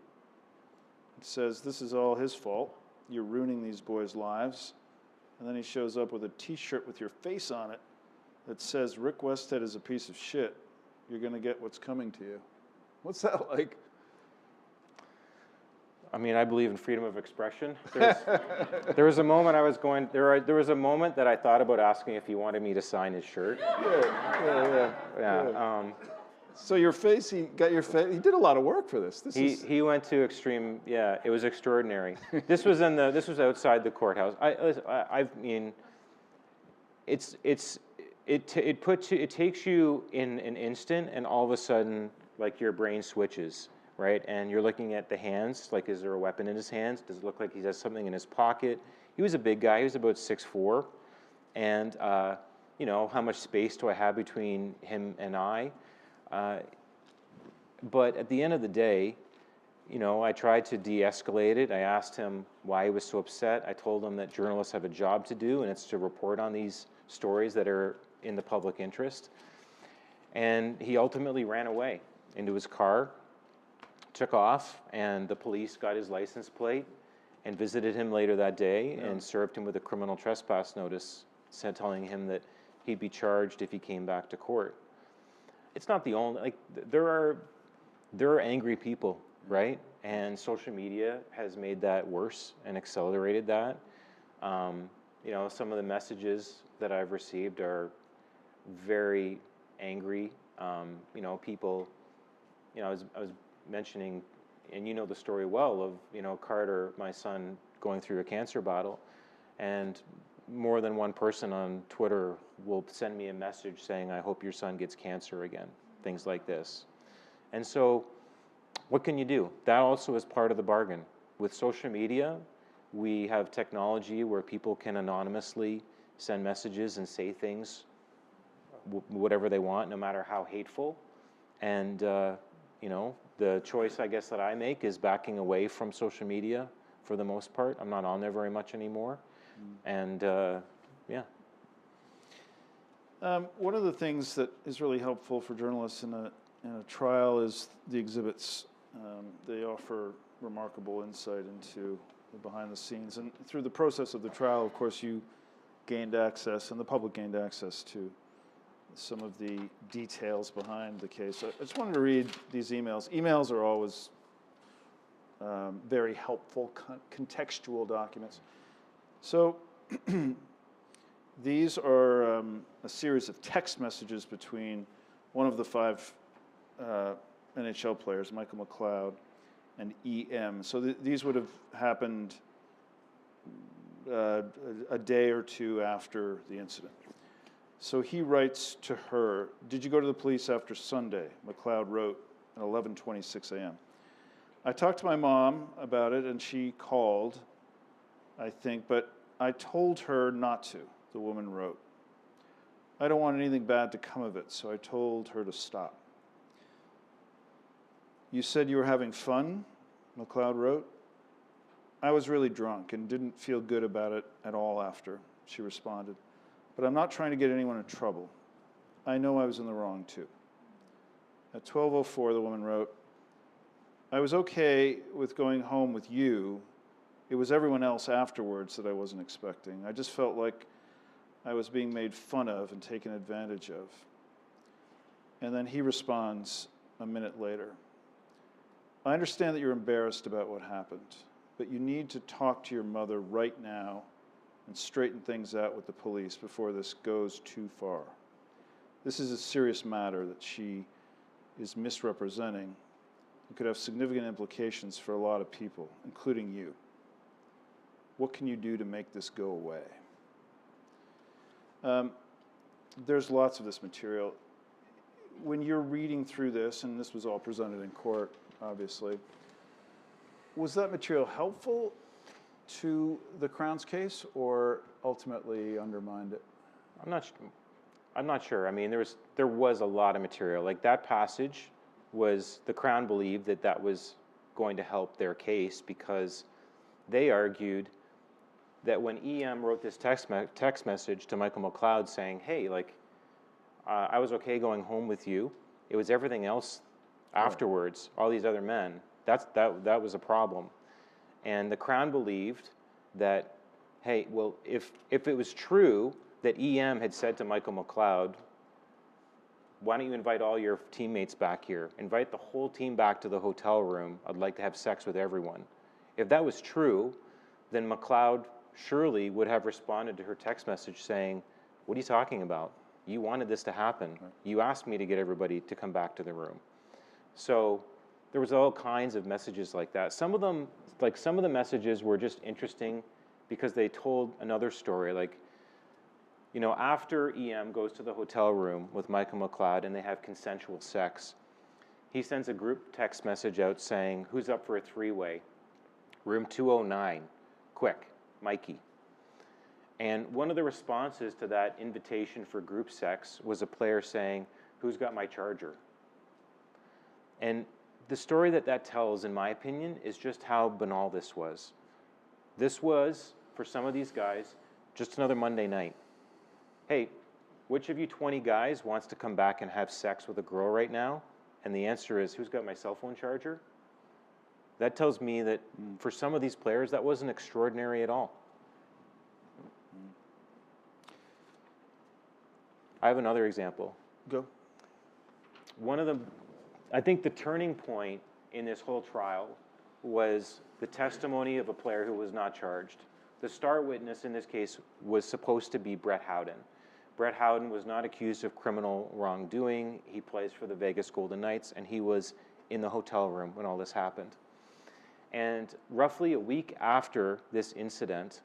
and says, this is all his fault. You're ruining these boys' lives. And then he shows up with a T-shirt with your face on it that says, Rick Westhead is a piece of shit. You're going to get what's coming to you. What's that like? I mean, I believe in freedom of expression. There was a moment there was a moment that I thought about asking if he wanted me to sign his shirt. Yeah. So your face, he got your face. He did a lot of work for this. He went to extreme. Yeah, it was extraordinary. This was outside the courthouse. I mean, it takes you in an instant, and all of a sudden, like, your brain switches. Right, and you're looking at the hands, like, is there a weapon in his hands? Does it look like he has something in his pocket? He was a big guy, he was about 6'4", and you know, how much space do I have between him and I? But at the end of the day, you know, I tried to de-escalate it. I asked him why he was so upset. I told him that journalists have a job to do, and it's to report on these stories that are in the public interest. And he ultimately ran away into his car, took off, and the police got his license plate and visited him later that day and served him with a criminal trespass notice, telling him that he'd be charged if he came back to court. It's not the only, like, there are angry people, right? And social media has made that worse and accelerated that. You know, some of the messages that I've received are very angry. You know, people, you know, I was mentioning, and you know the story well, of, you know, Carter, my son, going through a cancer battle, and more than one person on Twitter will send me a message saying, I hope your son gets cancer again, things like this. And so what can you do? That also is part of the bargain. With social media, we have technology where people can anonymously send messages and say things, whatever they want, no matter how hateful. And you know, the choice, I guess, that I make is backing away from social media for the most part. I'm not on there very much anymore. And yeah. One of the things that is really helpful for journalists in a trial is the exhibits. They offer remarkable insight into behind the scenes. And through the process of the trial, of course, you gained access, and the public gained access to some of the details behind the case. I just wanted to read these emails. Emails are always very helpful, contextual documents. So these are a series of text messages between one of the 5 NHL players, Michael McLeod, and EM. So these would have happened a day or two after the incident. So he writes to her, "Did you go to the police after Sunday?" McLeod wrote at 11:26 a.m. "I talked to my mom about it and she called, I think, but I told her not to," the woman wrote. "I don't want anything bad to come of it, so I told her to stop." "You said you were having fun?" McLeod wrote. "I was really drunk and didn't feel good about it at all after," she responded. "But I'm not trying to get anyone in trouble. I know I was in the wrong too." At 12:04, the woman wrote, "I was okay with going home with you. It was everyone else afterwards that I wasn't expecting. I just felt like I was being made fun of and taken advantage of." And then he responds a minute later, "I understand that you're embarrassed about what happened, but you need to talk to your mother right now and straighten things out with the police before this goes too far. This is a serious matter that she is misrepresenting. It could have significant implications for a lot of people, including you. What can you do to make this go away?" There's lots of this material. When you're reading through this, and this was all presented in court, obviously, was that material helpful to the Crown's case or ultimately undermined it? I'm not sure. I mean, there was a lot of material. Like that passage was, the Crown believed that that was going to help their case because they argued that when EM wrote this text message to Michael McLeod saying, "Hey, like, I was okay going home with you. It was everything else afterwards, all these other men. That was a problem." And the Crown believed that, hey, well, if it was true that EM had said to Michael McLeod, "Why don't you invite all your teammates back here? Invite the whole team back to the hotel room. I'd like to have sex with everyone." If that was true, then McLeod surely would have responded to her text message saying, "What are you talking about? You wanted this to happen. You asked me to get everybody to come back to the room." So there was all kinds of messages like that. Some of them, like some of the messages were just interesting because they told another story. Like, you know, after EM goes to the hotel room with Michael McLeod and they have consensual sex, he sends a group text message out saying, "Who's up for a 3-way? Room 209, quick, Mikey." And one of the responses to that invitation for group sex was a player saying, "Who's got my charger?" And the story that tells, in my opinion, is just how banal this was. This was, for some of these guys, just another Monday night. Hey, which of you 20 guys wants to come back and have sex with a girl right now? And the answer is, "Who's got my cell phone charger?" That tells me that for some of these players, that wasn't extraordinary at all. I have another example. Go. I think the turning point in this whole trial was the testimony of a player who was not charged. The star witness in this case was supposed to be Brett Howden. Brett Howden was not accused of criminal wrongdoing. He plays for the Vegas Golden Knights, and he was in the hotel room when all this happened. And roughly a week after this incident,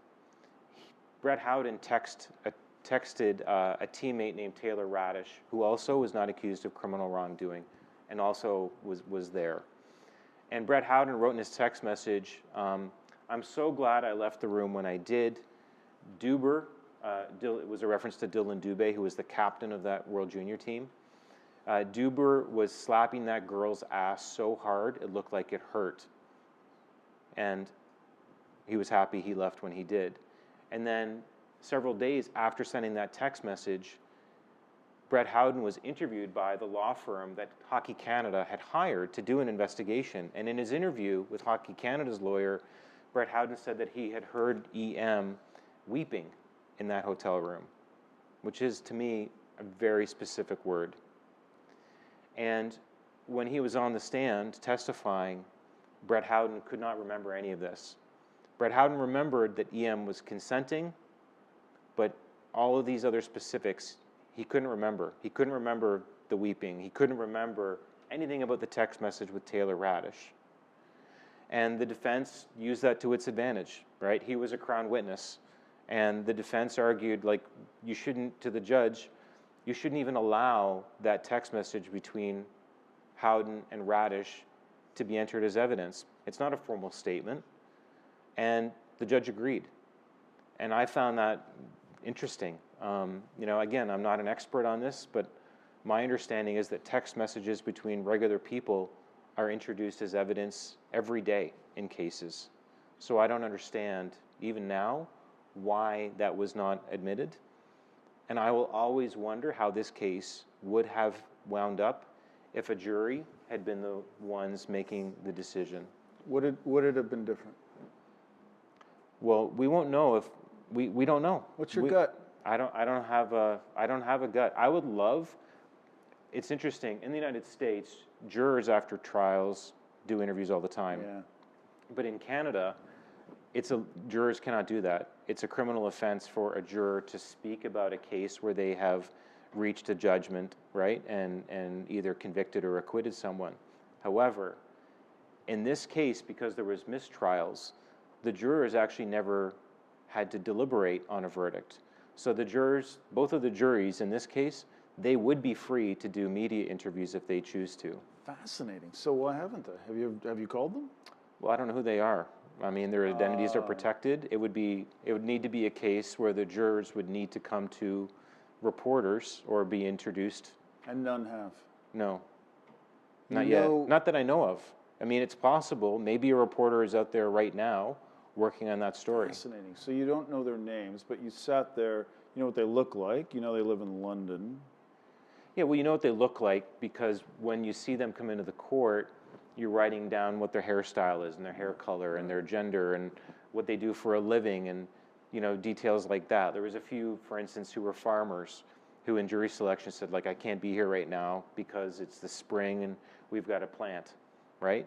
Brett Howden texted a teammate named Taylor Radish, who also was not accused of criminal wrongdoing and also was there. And Brett Howden wrote in his text message, "I'm so glad I left the room when I did. Duber," it was a reference to Dylan Dubé, who was the captain of that World Junior team. "Duber was slapping that girl's ass so hard it looked like it hurt. And he was happy he left when he did." And then several days after sending that text message, Brett Howden was interviewed by the law firm that Hockey Canada had hired to do an investigation. And in his interview with Hockey Canada's lawyer, Brett Howden said that he had heard EM weeping in that hotel room, which is, to me, a very specific word. And when he was on the stand testifying, Brett Howden could not remember any of this. Brett Howden remembered that EM was consenting, but all of these other specifics he couldn't remember. He couldn't remember the weeping. He couldn't remember anything about the text message with Taylor Radish. And the defense used that to its advantage, right? He was a Crown witness. And the defense argued, like, you shouldn't, to the judge, you shouldn't even allow that text message between Howden and Radish to be entered as evidence. It's not a formal statement. And the judge agreed. And I found that interesting. You know, again, I'm not an expert on this, but my understanding is that text messages between regular people are introduced as evidence every day in cases. So I don't understand, even now, why that was not admitted. And I will always wonder how this case would have wound up if a jury had been the ones making the decision. Would it have been different? Well, we won't know if we don't know. What's your gut? I don't have a gut. I would love. It's interesting, in the United States, jurors after trials do interviews all the time. Yeah. But in Canada, jurors cannot do that. It's a criminal offense for a juror to speak about a case where they have reached a judgment, right, and either convicted or acquitted someone. However, in this case, because there was mistrials, the jurors actually never had to deliberate on a verdict. So the jurors, both of the juries in this case, they would be free to do media interviews if they choose to. Fascinating. So why haven't they? Have you called them? Well, I don't know who they are. I mean, their identities are protected. It would need to be a case where the jurors would need to come to reporters or be introduced. And none have. No, not yet. Not that I know of. I mean, it's possible. Maybe a reporter is out there right now working on that story. Fascinating. So you don't know their names, but you sat there. You know what they look like. You know they live in London. Yeah, well, you know what they look like because when you see them come into the court, you're writing down what their hairstyle is and their hair color and their gender and what they do for a living and, you know, details like that. There was a few, for instance, who were farmers who in jury selection said, like, I can't be here right now because it's the spring and we've got a plant, right?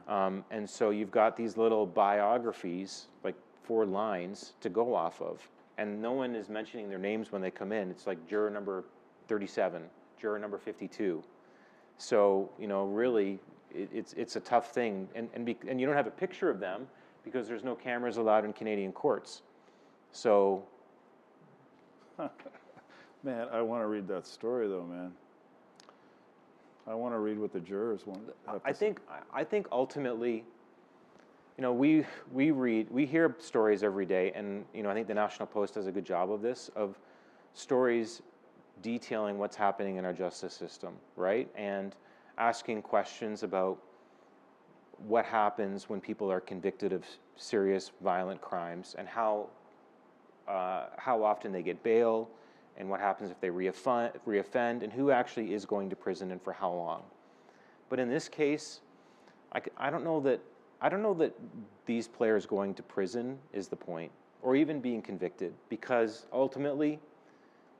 Yeah. And so you've got these little biographies, like 4 lines to go off of. And no one is mentioning their names when they come in. It's like juror number 37, juror number 52. So, you know, really, it's a tough thing. And you don't have a picture of them because there's no cameras allowed in Canadian courts. So. Man, I want to read that story, though, man. I want to read what the jurors want. I think ultimately, you know, we hear stories every day, and you know, I think the National Post does a good job of this, of stories detailing what's happening in our justice system, right? And asking questions about what happens when people are convicted of serious violent crimes and how often they get bail and what happens if they reoffend and who actually is going to prison and for how long. But in this case, I don't know that these players going to prison is the point, or even being convicted, because ultimately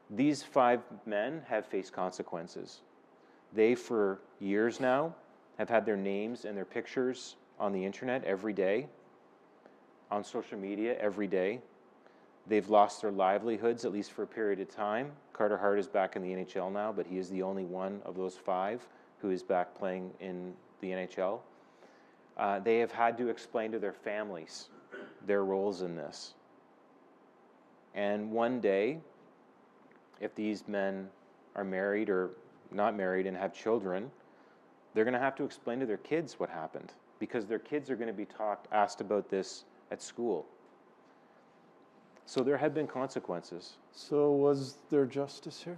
these 5 men have faced consequences. They, for years now, have had their names and their pictures on the internet every day, on social media every day. They've lost their livelihoods, at least for a period of time. Carter Hart is back in the NHL now, but he is the only one of those 5 who is back playing in the NHL. They have had to explain to their families their roles in this. And one day, if these men are married or not married and have children, they're going to have to explain to their kids what happened, because their kids are going to be asked about this at school. So there have been consequences. So was there justice here?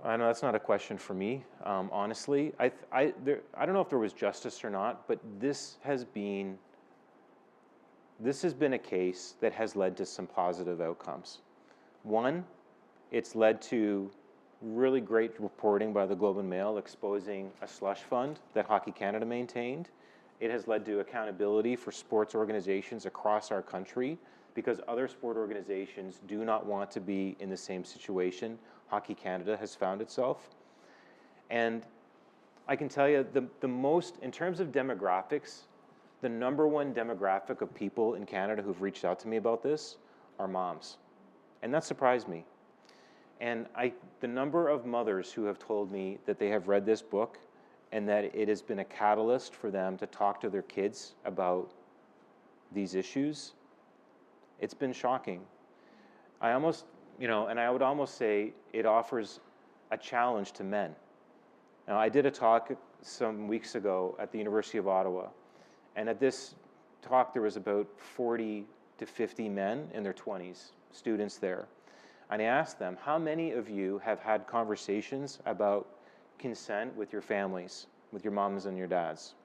I know that's not a question for me, honestly. I don't know if there was justice or not, but this has been a case that has led to some positive outcomes. One, it's led to really great reporting by the Globe and Mail exposing a slush fund that Hockey Canada maintained It has led to accountability for sports organizations across our country because other sport organizations do not want to be in the same situation Hockey Canada has found itself. And I can tell you the most, in terms of demographics, the #1 demographic of people in Canada who've reached out to me about this are moms. And that surprised me. And the number of mothers who have told me that they have read this book and that it has been a catalyst for them to talk to their kids about these issues, it's been shocking. I almost, and I would almost say it offers a challenge to men. Now, I did a talk some weeks ago at the University of Ottawa, and at this talk there was about 40 to 50 men in their 20s, students there. And I asked them, how many of you have had conversations about consent with your families, with your moms and your dads?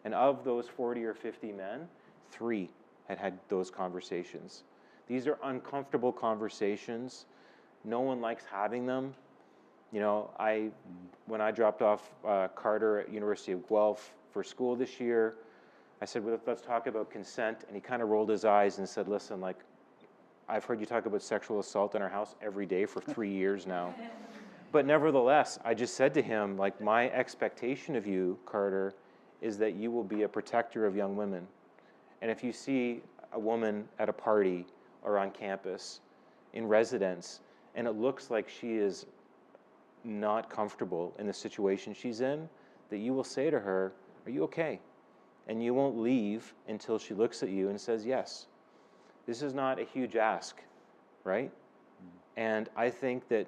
And of those 40 or 50 men, 3 had had those conversations. These are uncomfortable conversations. No one likes having them. When I dropped off Carter at University of Guelph for school this year, I said, well, let's talk about consent. And he kind of rolled his eyes and said, listen, I've heard you talk about sexual assault in our house every day for 3 years now. But nevertheless, I just said to him, my expectation of you, Carter, is that you will be a protector of young women. And if you see a woman at a party or on campus, in residence, and it looks like she is not comfortable in the situation she's in, that you will say to her, are you okay? And you won't leave until she looks at you and says yes. This is not a huge ask, right? And I think that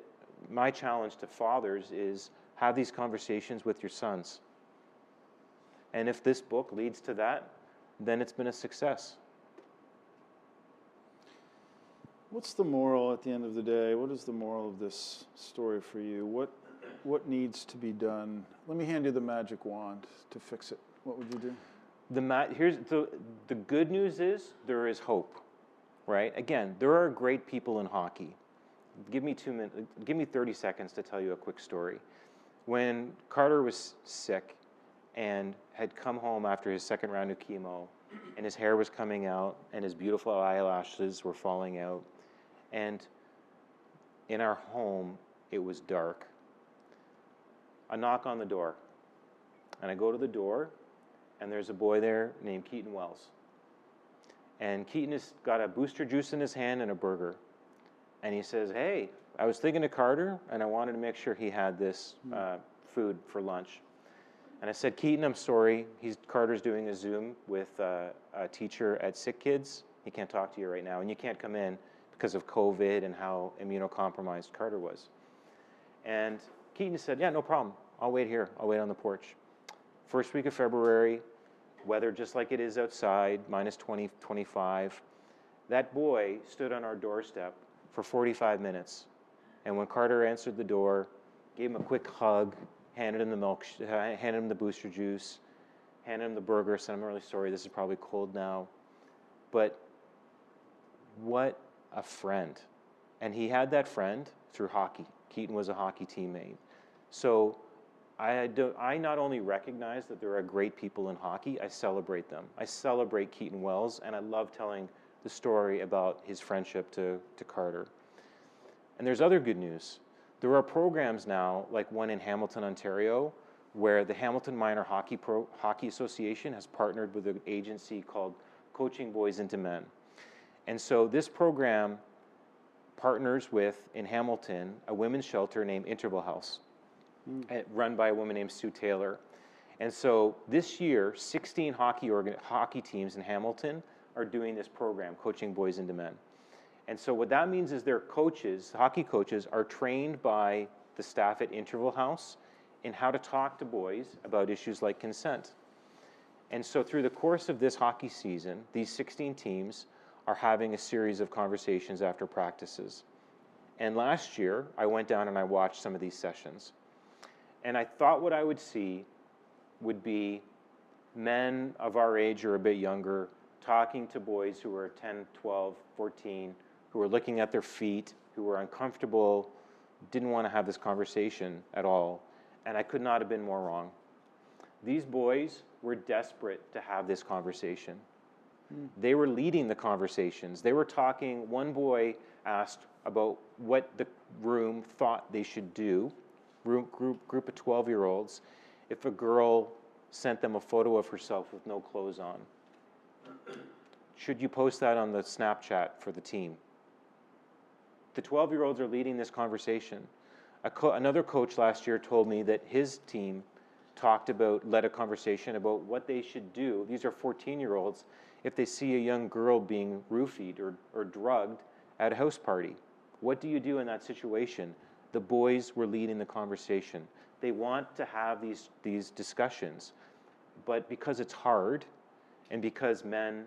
my challenge to fathers is have these conversations with your sons. And if this book leads to that, then it's been a success. What's the moral at the end of the day? What is the moral of this story for you? What needs to be done? Let me hand you the magic wand to fix it. What would you do? Here's the good news is there is hope, right? Again, there are great people in hockey. Give me 2 minutes. Give me 30 seconds to tell you a quick story. When Carter was sick and had come home after his second round of chemo, and his hair was coming out, and his beautiful eyelashes were falling out, and in our home, it was dark. A knock on the door, and I go to the door, and there's a boy there named Keaton Wells. And Keaton has got a booster juice in his hand and a burger. And he says, hey, I was thinking of Carter, and I wanted to make sure he had this food for lunch. And I said, Keaton, I'm sorry. Carter's doing a Zoom with a teacher at Sick Kids. He can't talk to you right now, and you can't come in because of COVID and how immunocompromised Carter was. And Keaton said, yeah, no problem. I'll wait here. I'll wait on the porch. First week of February, weather just like it is outside, minus 20, 25. That boy stood on our doorstep for 45 minutes. And when Carter answered the door, gave him a quick hug, handed him the booster juice, handed him the burger, said, I'm really sorry, this is probably cold now. But what a friend. And he had that friend through hockey. Keaton was a hockey teammate. So I not only recognize that there are great people in hockey, I celebrate them. I celebrate Keaton Wells, and I love telling the story about his friendship to Carter. And there's other good news. There are programs now, like one in Hamilton, Ontario, where the Hamilton Minor Hockey Association has partnered with an agency called Coaching Boys into Men. And so this program partners with, in Hamilton, a women's shelter named Interval House, run by a woman named Sue Taylor. And so this year, 16 hockey teams in Hamilton are doing this program, Coaching Boys into Men. And so what that means is their coaches, hockey coaches, are trained by the staff at Interval House in how to talk to boys about issues like consent. And so through the course of this hockey season, these 16 teams are having a series of conversations after practices. And last year, I went down and I watched some of these sessions. And I thought what I would see would be men of our age or a bit younger talking to boys who are 10, 12, 14, who were looking at their feet, who were uncomfortable, didn't want to have this conversation at all. And I could not have been more wrong. These boys were desperate to have this conversation. They were leading the conversations. They were talking. One boy asked about what the room thought they should do, group of 12-year-olds, if a girl sent them a photo of herself with no clothes on. Should you post that on the Snapchat for the team? The 12-year-olds are leading this conversation. Another coach last year told me that his team led a conversation about what they should do. These are 14-year-olds if they see a young girl being roofied or drugged at a house party. What do you do in that situation? The boys were leading the conversation. They want to have these discussions, but because it's hard and because men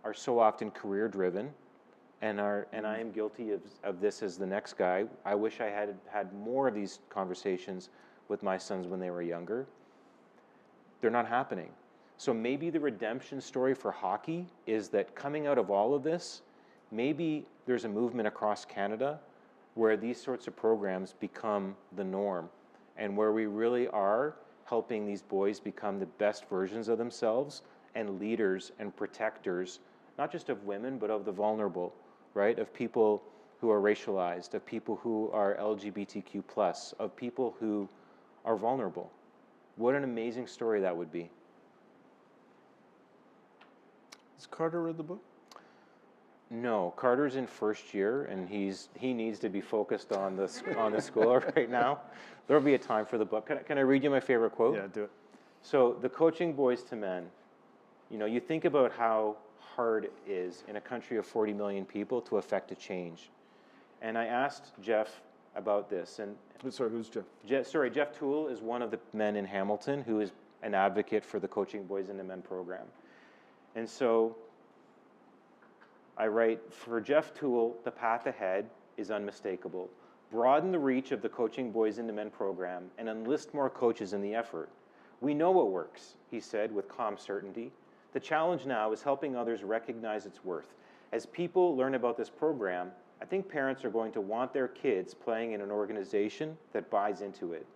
are so often career-driven, and I am guilty of this as the next guy, I wish I had more of these conversations with my sons when they were younger. They're not happening. So maybe the redemption story for hockey is that coming out of all of this, maybe there's a movement across Canada where these sorts of programs become the norm, and where we really are helping these boys become the best versions of themselves and leaders and protectors, not just of women, but of the vulnerable, right? Of people who are racialized, of people who are LGBTQ+, of people who are vulnerable. What an amazing story that would be. Has Carter read the book? No, Carter's in first year, and he needs to be focused on the school right now. There'll be a time for the book. Can I read you my favorite quote? Yeah, do it. So, the coaching boys to men, you think about how hard it is in a country of 40 million people to affect a change. And I asked Jeff about this. And sorry, who's Jeff? Jeff Toole is one of the men in Hamilton who is an advocate for the Coaching Boys into Men program. And so I write, for Jeff Toole, the path ahead is unmistakable. Broaden the reach of the Coaching Boys into Men program and enlist more coaches in the effort. We know what works, he said with calm certainty. The challenge now is helping others recognize its worth. As people learn about this program, I think parents are going to want their kids playing in an organization that buys into it.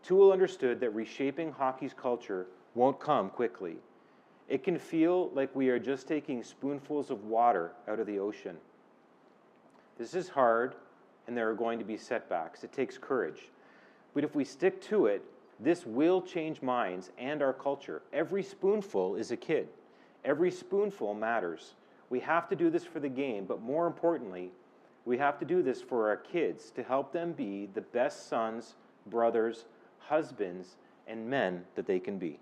Toole understood that reshaping hockey's culture won't come quickly. It can feel like we are just taking spoonfuls of water out of the ocean. This is hard, and there are going to be setbacks. It takes courage. But if we stick to it, this will change minds and our culture. Every spoonful is a kid. Every spoonful matters. We have to do this for the game, but more importantly, we have to do this for our kids to help them be the best sons, brothers, husbands, and men that they can be.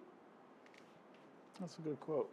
That's a good quote.